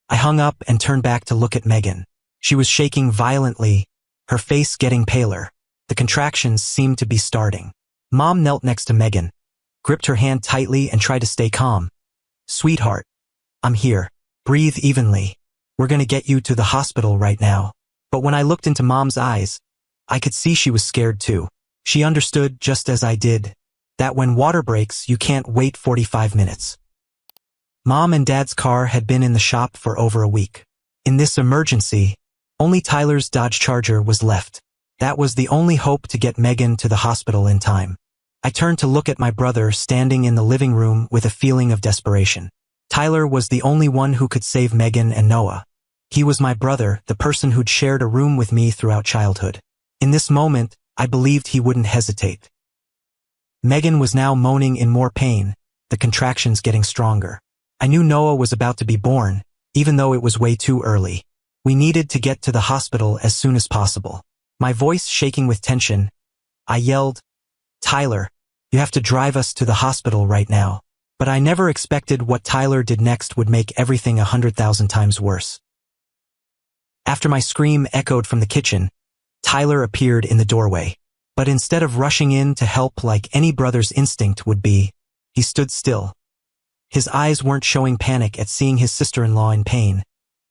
I hung up and turned back to look at Megan. She was shaking violently, her face getting paler. The contractions seemed to be starting. Mom knelt next to Megan, gripped her hand tightly and tried to stay calm. "Sweetheart, I'm here. Breathe evenly. We're gonna get you to the hospital right now." But when I looked into Mom's eyes, I could see she was scared too. She understood, just as I did, that when water breaks, you can't wait 45 minutes. Mom and Dad's car had been in the shop for over a week. In this emergency, only Tyler's Dodge Charger was left. That was the only hope to get Megan to the hospital in time. I turned to look at my brother standing in the living room with a feeling of desperation. Tyler was the only one who could save Megan and Noah. He was my brother, the person who'd shared a room with me throughout childhood. In this moment, I believed he wouldn't hesitate. Megan was now moaning in more pain, the contractions getting stronger. I knew Noah was about to be born, even though it was way too early. We needed to get to the hospital as soon as possible. My voice shaking with tension, I yelled, "Tyler, you have to drive us to the hospital right now." But I never expected what Tyler did next would make everything 100,000 times worse. After my scream echoed from the kitchen, Tyler appeared in the doorway. But instead of rushing in to help like any brother's instinct would be, he stood still. His eyes weren't showing panic at seeing his sister-in-law in pain,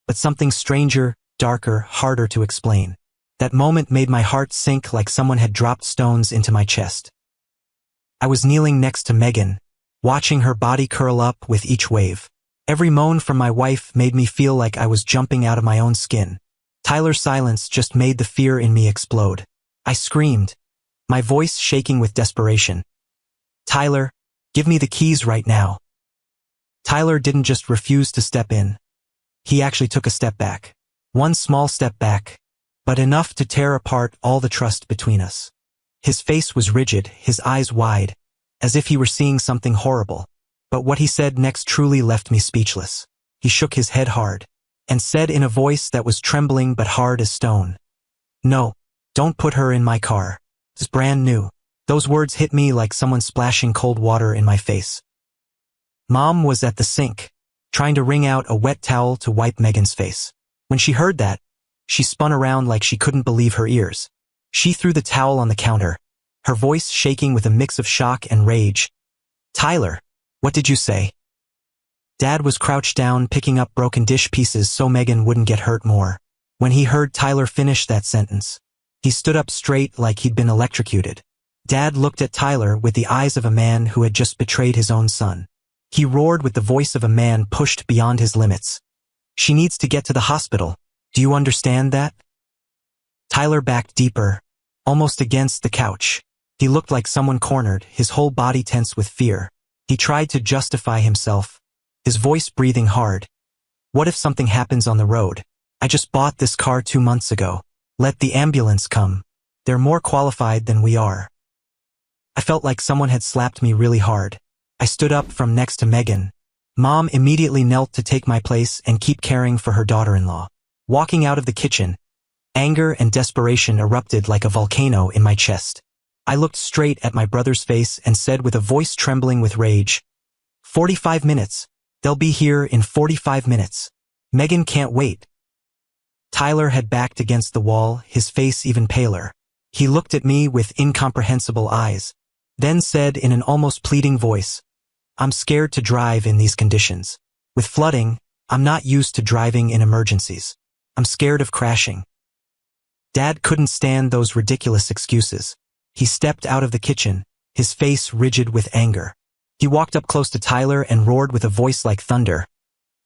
but something stranger, darker, harder to explain. That moment made my heart sink like someone had dropped stones into my chest. I was kneeling next to Megan, watching her body curl up with each wave. Every moan from my wife made me feel like I was jumping out of my own skin. Tyler's silence just made the fear in me explode. I screamed, my voice shaking with desperation. "Tyler, Give me the keys right now. Tyler didn't just refuse to step in. He actually took a step back. One small step back, but enough to tear apart all the trust between us. His face was rigid, his eyes wide, as if he were seeing something horrible. But what he said next truly left me speechless. He shook his head hard, and said in a voice that was trembling but hard as stone, "No, don't put her in my car. It's brand new." Those words hit me like someone splashing cold water in my face. Mom was at the sink, trying to wring out a wet towel to wipe Megan's face. When she heard that, she spun around like she couldn't believe her ears. She threw the towel on the counter, her voice shaking with a mix of shock and rage. "Tyler, what did you say?" Dad was crouched down picking up broken dish pieces so Megan wouldn't get hurt more. When he heard Tyler finish that sentence, he stood up straight like he'd been electrocuted. Dad looked at Tyler with the eyes of a man who had just betrayed his own son. He roared with the voice of a man pushed beyond his limits. "She needs to get to the hospital. Do you understand that?" Tyler backed deeper, almost against the couch. He looked like someone cornered, his whole body tense with fear. He tried to justify himself, his voice breathing hard. "What if something happens on the road? I just bought this car 2 months ago. Let the ambulance come. They're more qualified than we are." I felt like someone had slapped me really hard. I stood up from next to Megan. Mom immediately knelt to take my place and keep caring for her daughter-in-law. Walking out of the kitchen, anger and desperation erupted like a volcano in my chest. I looked straight at my brother's face and said with a voice trembling with rage, 45 minutes. They'll be here in 45 minutes. Megan can't wait." Tyler had backed against the wall, his face even paler. He looked at me with incomprehensible eyes, then said in an almost pleading voice, "I'm scared to drive in these conditions. With flooding, I'm not used to driving in emergencies. I'm scared of crashing." Dad couldn't stand those ridiculous excuses. He stepped out of the kitchen, his face rigid with anger. He walked up close to Tyler and roared with a voice like thunder,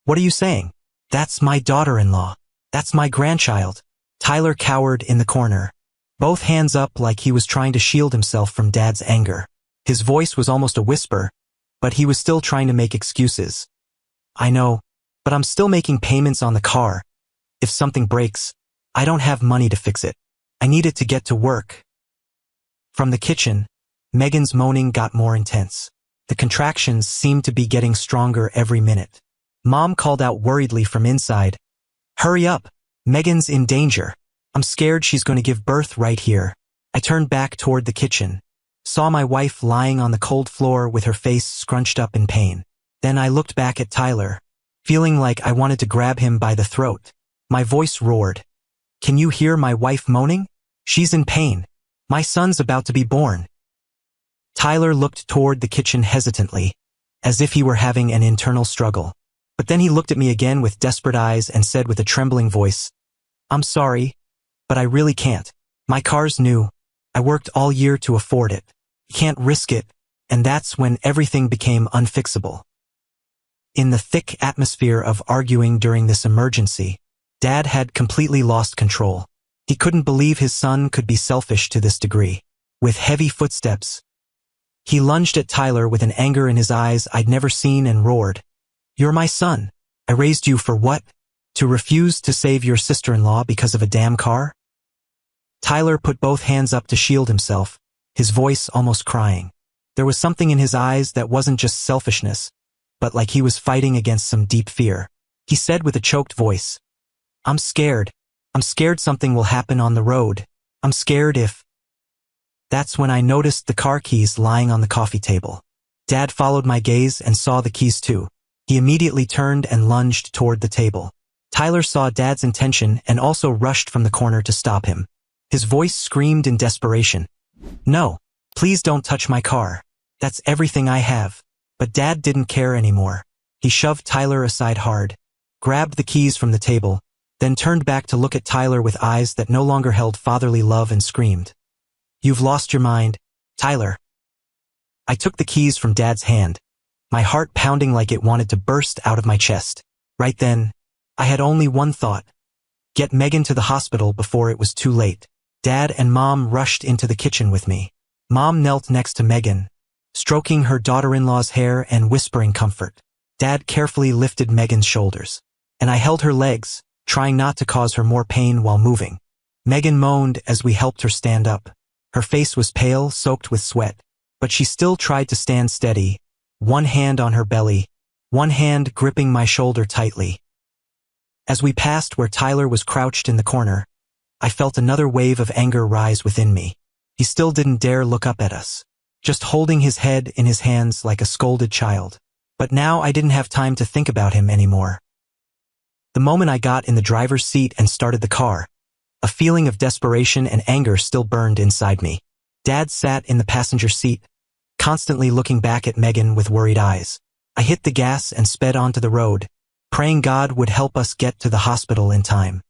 "What are you saying? That's my daughter-in-law. That's my grandchild." Tyler cowered in the corner, both hands up like he was trying to shield himself from Dad's anger. His voice was almost a whisper, but he was still trying to make excuses. "I know, but I'm still making payments on the car. If something breaks, I don't have money to fix it. I need it to get to work." From the kitchen, Megan's moaning got more intense. The contractions seemed to be getting stronger every minute. Mom called out worriedly from inside, "Hurry up, Megan's in danger. I'm scared she's going to give birth right here." I turned back toward the kitchen, saw my wife lying on the cold floor with her face scrunched up in pain. Then I looked back at Tyler, feeling like I wanted to grab him by the throat. My voice roared, "Can you hear my wife moaning? She's in pain. My son's about to be born." Tyler looked toward the kitchen hesitantly, as if he were having an internal struggle. But then he looked at me again with desperate eyes and said with a trembling voice, "I'm sorry, but I really can't. My car's new. I worked all year to afford it. You can't risk it." And that's when everything became unfixable. In the thick atmosphere of arguing during this emergency, Dad had completely lost control. He couldn't believe his son could be selfish to this degree. With heavy footsteps, he lunged at Tyler with an anger in his eyes I'd never seen and roared, "You're my son. I raised you for what? To refuse to save your sister-in-law because of a damn car?" Tyler put both hands up to shield himself, his voice almost crying. There was something in his eyes that wasn't just selfishness, but like he was fighting against some deep fear. He said with a choked voice, "I'm scared. I'm scared something will happen on the road. I'm scared if..." That's when I noticed the car keys lying on the coffee table. Dad followed my gaze and saw the keys too. He immediately turned and lunged toward the table. Tyler saw Dad's intention and also rushed from the corner to stop him. His voice screamed in desperation, "No, please don't touch my car. That's everything I have." But Dad didn't care anymore. He shoved Tyler aside hard, grabbed the keys from the table, then turned back to look at Tyler with eyes that no longer held fatherly love and screamed, "You've lost your mind, Tyler." I took the keys from Dad's hand, my heart pounding like it wanted to burst out of my chest. Right then, I had only one thought: get Megan to the hospital before it was too late. Dad and Mom rushed into the kitchen with me. Mom knelt next to Megan, stroking her daughter-in-law's hair and whispering comfort. Dad carefully lifted Megan's shoulders, and I held her legs, trying not to cause her more pain while moving. Megan moaned as we helped her stand up. Her face was pale, soaked with sweat, but she still tried to stand steady, one hand on her belly, one hand gripping my shoulder tightly. As we passed where Tyler was crouched in the corner, I felt another wave of anger rise within me. He still didn't dare look up at us, just holding his head in his hands like a scolded child. But now I didn't have time to think about him anymore. The moment I got in the driver's seat and started the car, a feeling of desperation and anger still burned inside me. Dad sat in the passenger seat, constantly looking back at Megan with worried eyes. I hit the gas and sped onto the road, praying God would help us get to the hospital in time.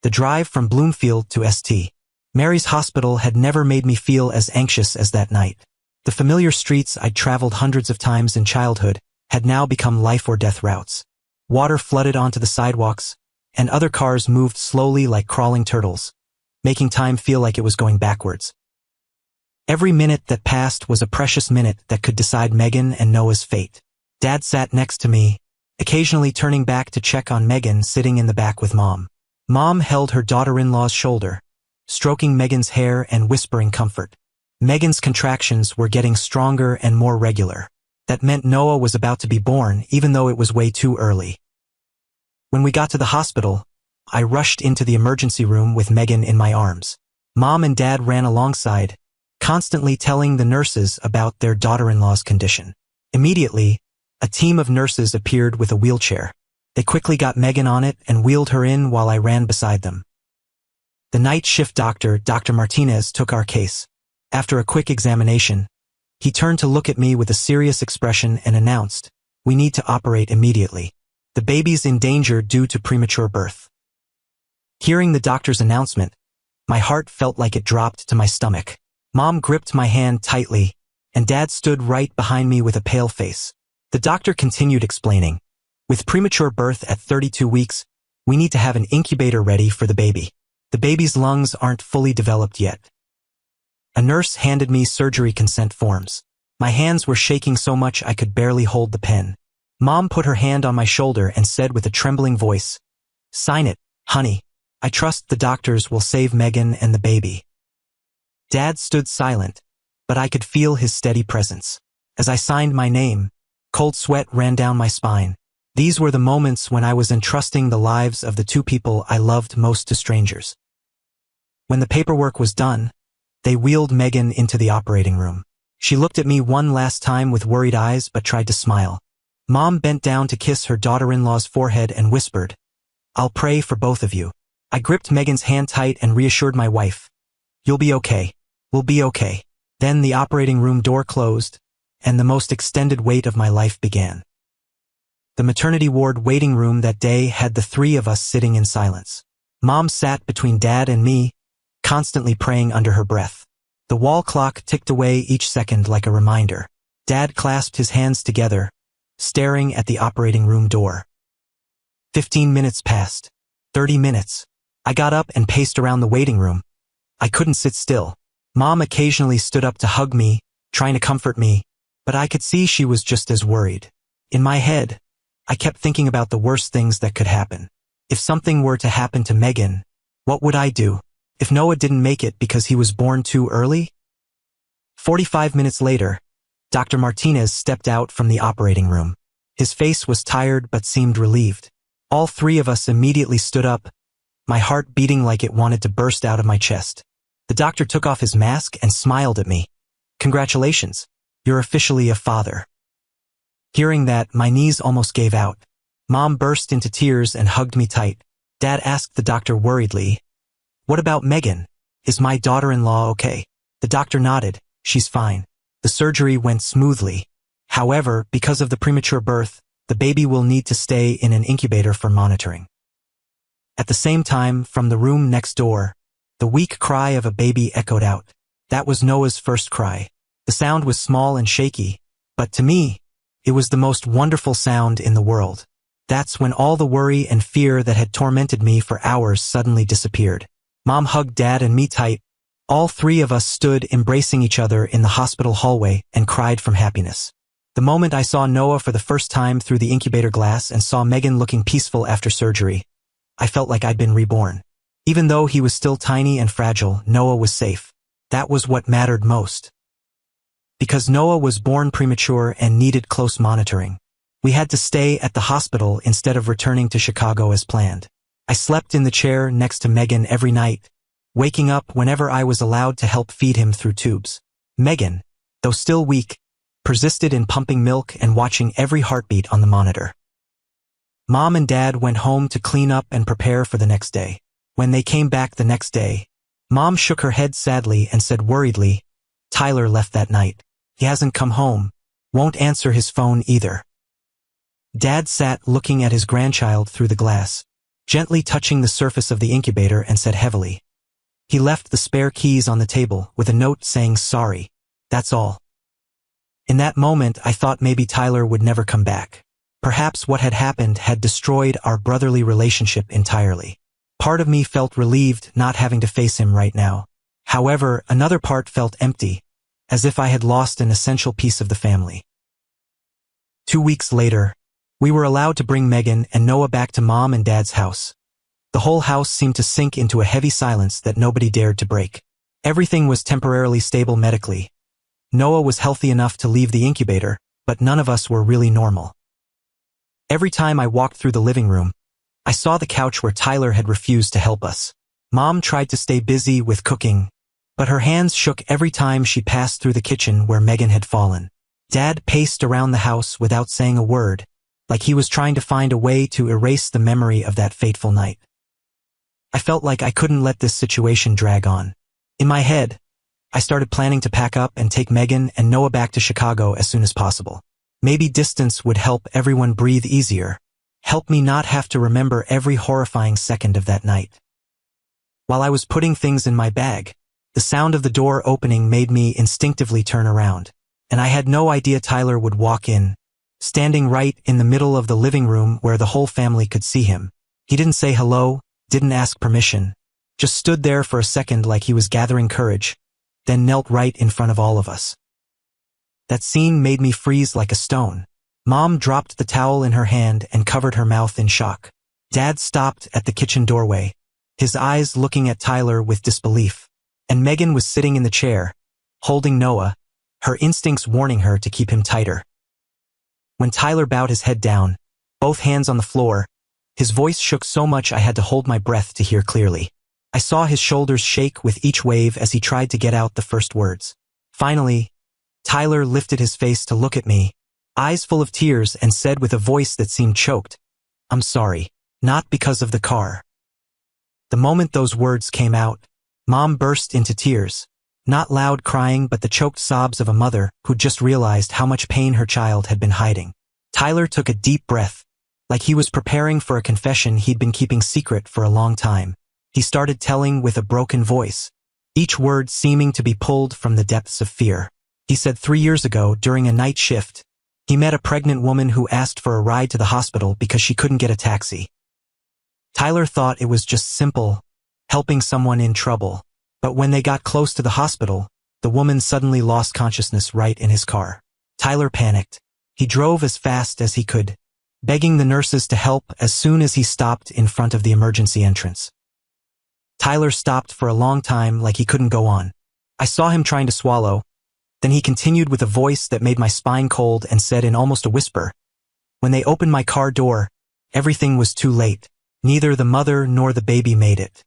The drive from Bloomfield to St. Mary's Hospital had never made me feel as anxious as that night. The familiar streets I'd traveled hundreds of times in childhood had now become life-or-death routes. Water flooded onto the sidewalks, and other cars moved slowly like crawling turtles, making time feel like it was going backwards. Every minute that passed was a precious minute that could decide Megan and Noah's fate. Dad sat next to me, occasionally turning back to check on Megan sitting in the back with Mom. Mom held her daughter-in-law's shoulder, stroking Megan's hair and whispering comfort. Megan's contractions were getting stronger and more regular. That meant Noah was about to be born, even though it was way too early. When we got to the hospital, I rushed into the emergency room with Megan in my arms. Mom and Dad ran alongside, constantly telling the nurses about their daughter-in-law's condition. Immediately, a team of nurses appeared with a wheelchair. They quickly got Megan on it and wheeled her in while I ran beside them. The night shift doctor, Dr. Martinez, took our case. After a quick examination, he turned to look at me with a serious expression and announced, "We need to operate immediately. The baby's in danger due to premature birth." Hearing the doctor's announcement, my heart felt like it dropped to my stomach. Mom gripped my hand tightly, and Dad stood right behind me with a pale face. The doctor continued explaining, "With premature birth at 32 weeks, we need to have an incubator ready for the baby. The baby's lungs aren't fully developed yet." A nurse handed me surgery consent forms. My hands were shaking so much I could barely hold the pen. Mom put her hand on my shoulder and said with a trembling voice, "Sign it, honey. I trust the doctors will save Megan and the baby." Dad stood silent, but I could feel his steady presence. As I signed my name, cold sweat ran down my spine. These were the moments when I was entrusting the lives of the two people I loved most to strangers. When the paperwork was done, they wheeled Megan into the operating room. She looked at me one last time with worried eyes but tried to smile. Mom bent down to kiss her daughter-in-law's forehead and whispered, "I'll pray for both of you." I gripped Megan's hand tight and reassured my wife, "You'll be okay. We'll be okay." Then the operating room door closed, and the most extended wait of my life began. The maternity ward waiting room that day had the three of us sitting in silence. Mom sat between Dad and me, constantly praying under her breath. The wall clock ticked away each second like a reminder. Dad clasped his hands together, staring at the operating room door. 15 minutes passed. 30 minutes. I got up and paced around the waiting room. I couldn't sit still. Mom occasionally stood up to hug me, trying to comfort me, but I could see she was just as worried. In my head, I kept thinking about the worst things that could happen. If something were to happen to Megan, what would I do? If Noah didn't make it because he was born too early? 45 minutes later, Dr. Martinez stepped out from the operating room. His face was tired but seemed relieved. All three of us immediately stood up, my heart beating like it wanted to burst out of my chest. The doctor took off his mask and smiled at me. "Congratulations, you're officially a father." Hearing that, my knees almost gave out. Mom burst into tears and hugged me tight. Dad asked the doctor worriedly, "What about Megan? Is my daughter-in-law okay?" The doctor nodded. "She's fine. The surgery went smoothly. However, because of the premature birth, the baby will need to stay in an incubator for monitoring." At the same time, from the room next door, the weak cry of a baby echoed out. That was Noah's first cry. The sound was small and shaky, but to me, it was the most wonderful sound in the world. That's when all the worry and fear that had tormented me for hours suddenly disappeared. Mom hugged Dad and me tight, All three of us stood embracing each other in the hospital hallway and cried from happiness. The moment I saw Noah for the first time through the incubator glass and saw Megan looking peaceful after surgery, I felt like I'd been reborn. Even though he was still tiny and fragile, Noah was safe. That was what mattered most. Because Noah was born premature and needed close monitoring, we had to stay at the hospital instead of returning to Chicago as planned. I slept in the chair next to Megan every night, waking up whenever I was allowed to help feed him through tubes. Megan, though still weak, persisted in pumping milk and watching every heartbeat on the monitor. Mom and Dad went home to clean up and prepare for the next day. When they came back the next day, Mom shook her head sadly and said worriedly, "Tyler left that night. He hasn't come home. Won't answer his phone either." Dad sat looking at his grandchild through the glass, gently touching the surface of the incubator, and said heavily, "He left the spare keys on the table with a note saying sorry. That's all." In that moment, I thought maybe Tyler would never come back. Perhaps what had happened had destroyed our brotherly relationship entirely. Part of me felt relieved not having to face him right now. However, another part felt empty, as if I had lost an essential piece of the family. 2 weeks later, we were allowed to bring Megan and Noah back to Mom and Dad's house. The whole house seemed to sink into a heavy silence that nobody dared to break. Everything was temporarily stable medically. Noah was healthy enough to leave the incubator, but none of us were really normal. Every time I walked through the living room, I saw the couch where Tyler had refused to help us. Mom tried to stay busy with cooking, but her hands shook every time she passed through the kitchen where Megan had fallen. Dad paced around the house without saying a word, like he was trying to find a way to erase the memory of that fateful night. I felt like I couldn't let this situation drag on. In my head, I started planning to pack up and take Megan and Noah back to Chicago as soon as possible. Maybe distance would help everyone breathe easier, help me not have to remember every horrifying second of that night. While I was putting things in my bag, the sound of the door opening made me instinctively turn around, and I had no idea Tyler would walk in, standing right in the middle of the living room where the whole family could see him. He didn't say hello, didn't ask permission, just stood there for a second like he was gathering courage, then knelt right in front of all of us. That scene made me freeze like a stone. Mom dropped the towel in her hand and covered her mouth in shock. Dad stopped at the kitchen doorway, his eyes looking at Tyler with disbelief. And Megan was sitting in the chair, holding Noah, her instincts warning her to keep him tighter. When Tyler bowed his head down, both hands on the floor, his voice shook so much I had to hold my breath to hear clearly. I saw his shoulders shake with each wave as he tried to get out the first words. Finally, Tyler lifted his face to look at me, eyes full of tears, and said with a voice that seemed choked, "I'm sorry, not because of the car." The moment those words came out, Mom burst into tears, not loud crying but the choked sobs of a mother who just realized how much pain her child had been hiding. Tyler took a deep breath, like he was preparing for a confession he'd been keeping secret for a long time. He started telling with a broken voice, each word seeming to be pulled from the depths of fear. He said 3 years ago, during a night shift, he met a pregnant woman who asked for a ride to the hospital because she couldn't get a taxi. Tyler thought it was just simple, helping someone in trouble. But when they got close to the hospital, the woman suddenly lost consciousness right in his car. Tyler panicked. He drove as fast as he could, begging the nurses to help as soon as he stopped in front of the emergency entrance. Tyler stopped for a long time like he couldn't go on. I saw him trying to swallow. Then he continued with a voice that made my spine cold and said in almost a whisper, "When they opened my car door, everything was too late. Neither the mother nor the baby made it."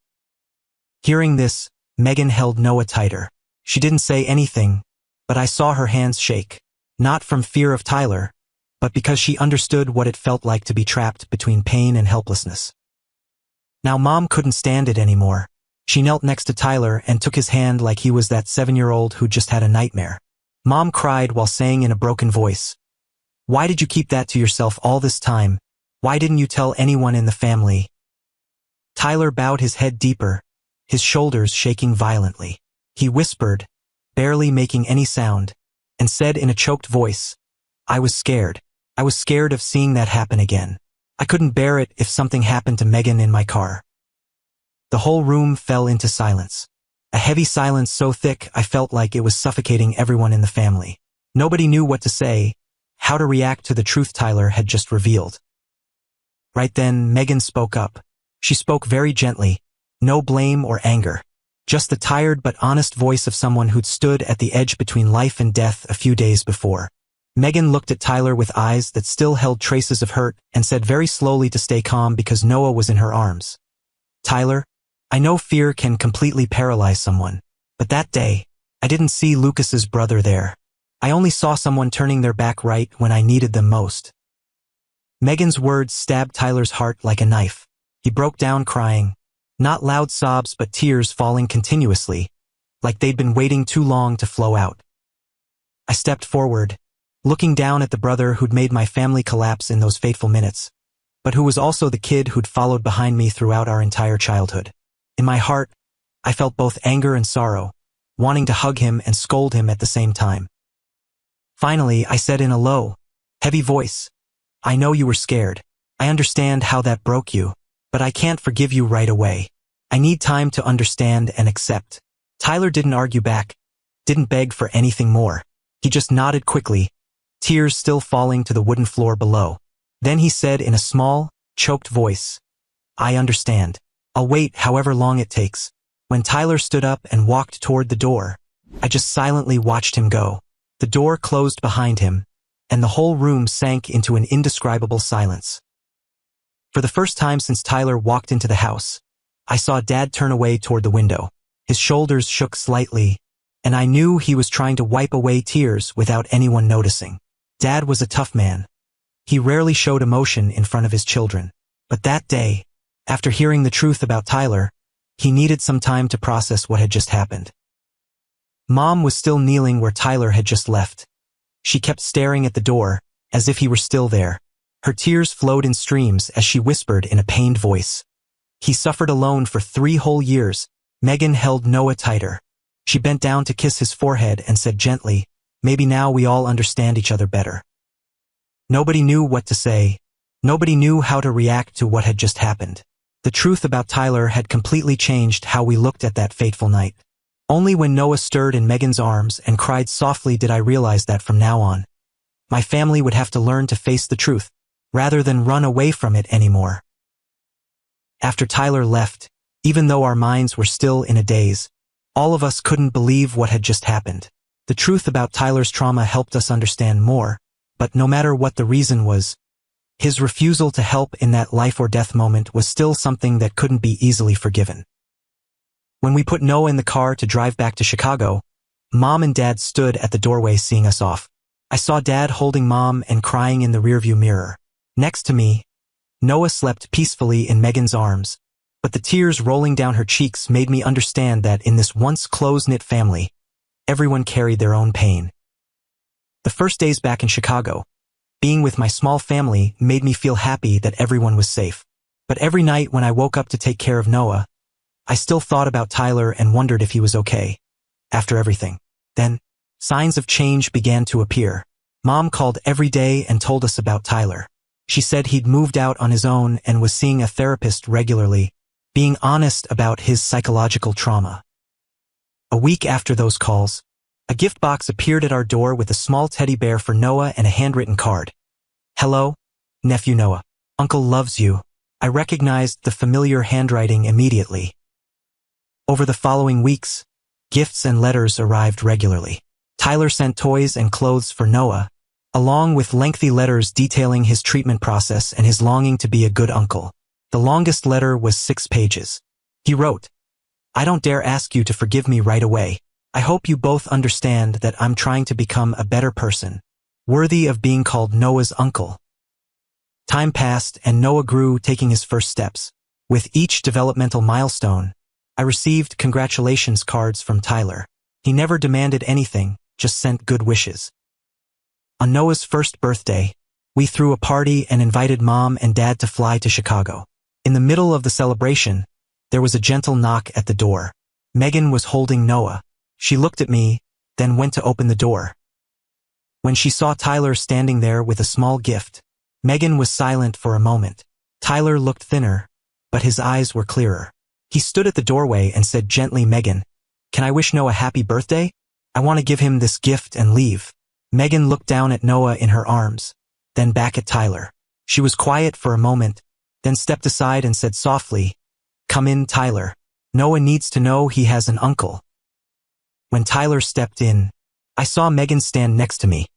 Hearing this, Megan held Noah tighter. She didn't say anything, but I saw her hands shake, not from fear of Tyler, but because she understood what it felt like to be trapped between pain and helplessness. Now Mom couldn't stand it anymore. She knelt next to Tyler and took his hand like he was that 7-year-old who just had a nightmare. Mom cried while saying in a broken voice, "Why did you keep that to yourself all this time? Why didn't you tell anyone in the family?" Tyler bowed his head deeper, his shoulders shaking violently. He whispered, barely making any sound, and said in a choked voice, "I was scared. I was scared of seeing that happen again. I couldn't bear it if something happened to Megan in my car." The whole room fell into silence. A heavy silence so thick I felt like it was suffocating everyone in the family. Nobody knew what to say, how to react to the truth Tyler had just revealed. Right then, Megan spoke up. She spoke very gently, no blame or anger. Just the tired but honest voice of someone who'd stood at the edge between life and death a few days before. Megan looked at Tyler with eyes that still held traces of hurt and said very slowly to stay calm because Noah was in her arms. Tyler, I know fear can completely paralyze someone, but that day, I didn't see Lucas's brother there. I only saw someone turning their back right when I needed them most. Megan's words stabbed Tyler's heart like a knife. He broke down crying, not loud sobs but tears falling continuously, like they'd been waiting too long to flow out. I stepped forward, looking down at the brother who'd made my family collapse in those fateful minutes, but who was also the kid who'd followed behind me throughout our entire childhood. In my heart, I felt both anger and sorrow, wanting to hug him and scold him at the same time. Finally, I said in a low, heavy voice, I know you were scared. I understand how that broke you, but I can't forgive you right away. I need time to understand and accept. Tyler didn't argue back, didn't beg for anything more. He just nodded quickly, tears still falling to the wooden floor below. Then he said in a small, choked voice, I understand. I'll wait however long it takes. When Tyler stood up and walked toward the door, I just silently watched him go. The door closed behind him, and the whole room sank into an indescribable silence. For the first time since Tyler walked into the house, I saw Dad turn away toward the window. His shoulders shook slightly, and I knew he was trying to wipe away tears without anyone noticing. Dad was a tough man. He rarely showed emotion in front of his children. But that day, after hearing the truth about Tyler, he needed some time to process what had just happened. Mom was still kneeling where Tyler had just left. She kept staring at the door, as if he were still there. Her tears flowed in streams as she whispered in a pained voice. He suffered alone for 3 whole years. Megan held Noah tighter. She bent down to kiss his forehead and said gently, maybe now we all understand each other better. Nobody knew what to say. Nobody knew how to react to what had just happened. The truth about Tyler had completely changed how we looked at that fateful night. Only when Noah stirred in Megan's arms and cried softly did I realize that from now on, my family would have to learn to face the truth, rather than run away from it anymore. After Tyler left, even though our minds were still in a daze, all of us couldn't believe what had just happened. The truth about Tyler's trauma helped us understand more, but no matter what the reason was, his refusal to help in that life or death moment was still something that couldn't be easily forgiven. When we put Noah in the car to drive back to Chicago, Mom and Dad stood at the doorway seeing us off. I saw Dad holding Mom and crying in the rearview mirror. Next to me, Noah slept peacefully in Megan's arms, but the tears rolling down her cheeks made me understand that in this once close-knit family, everyone carried their own pain. The first days back in Chicago, being with my small family made me feel happy that everyone was safe. But every night when I woke up to take care of Noah, I still thought about Tyler and wondered if he was okay. After everything. Then, signs of change began to appear. Mom called every day and told us about Tyler. She said he'd moved out on his own and was seeing a therapist regularly, being honest about his psychological trauma. A week after those calls, a gift box appeared at our door with a small teddy bear for Noah and a handwritten card. Hello, nephew Noah. Uncle loves you. I recognized the familiar handwriting immediately. Over the following weeks, gifts and letters arrived regularly. Tyler sent toys and clothes for Noah, along with lengthy letters detailing his treatment process and his longing to be a good uncle. The longest letter was 6 pages. He wrote, I don't dare ask you to forgive me right away. I hope you both understand that I'm trying to become a better person, worthy of being called Noah's uncle. Time passed and Noah grew, taking his first steps. With each developmental milestone, I received congratulations cards from Tyler. He never demanded anything, just sent good wishes. On Noah's first birthday, we threw a party and invited Mom and Dad to fly to Chicago. In the middle of the celebration, there was a gentle knock at the door. Megan was holding Noah. She looked at me, then went to open the door. When she saw Tyler standing there with a small gift, Megan was silent for a moment. Tyler looked thinner, but his eyes were clearer. He stood at the doorway and said gently, Megan, Can I wish Noah happy birthday? I want to give him this gift and leave. Megan looked down at Noah in her arms, then back at Tyler. She was quiet for a moment, then stepped aside and said softly, "Come in, Tyler. Noah needs to know he has an uncle." When Tyler stepped in, I saw Megan stand next to me.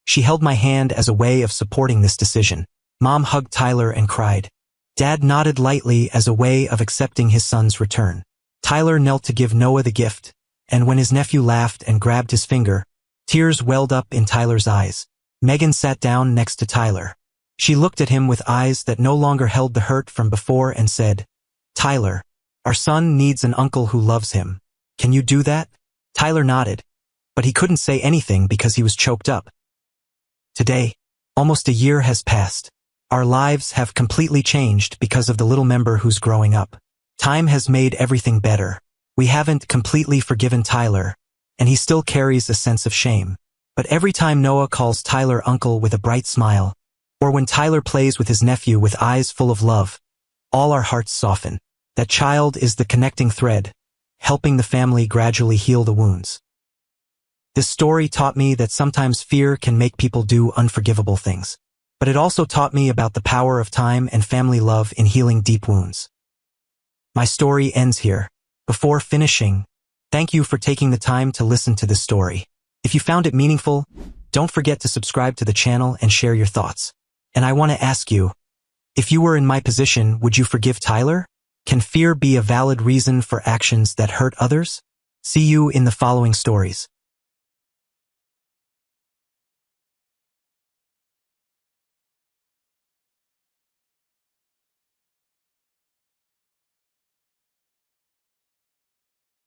She held my hand as a way of supporting this decision. Mom hugged Tyler and cried. Dad nodded lightly as a way of accepting his son's return. Tyler knelt to give Noah the gift, and when his nephew laughed and grabbed his finger, tears welled up in Tyler's eyes. Megan sat down next to Tyler. She looked at him with eyes that no longer held the hurt from before and said, "Tyler, our son needs an uncle who loves him. Can you do that?" Tyler nodded, but he couldn't say anything because he was choked up. Today, almost a year has passed. Our lives have completely changed because of the little member who's growing up. Time has made everything better. We haven't completely forgiven Tyler, and he still carries a sense of shame. But every time Noah calls Tyler uncle with a bright smile, or when Tyler plays with his nephew with eyes full of love, all our hearts soften. That child is the connecting thread, helping the family gradually heal the wounds. This story taught me that sometimes fear can make people do unforgivable things. But it also taught me about the power of time and family love in healing deep wounds. My story ends here. Before finishing, thank you for taking the time to listen to this story. If you found it meaningful, don't forget to subscribe to the channel and share your thoughts. And I want to ask you, if you were in my position, would you forgive Tyler? Can fear be a valid reason for actions that hurt others? See you in the following stories.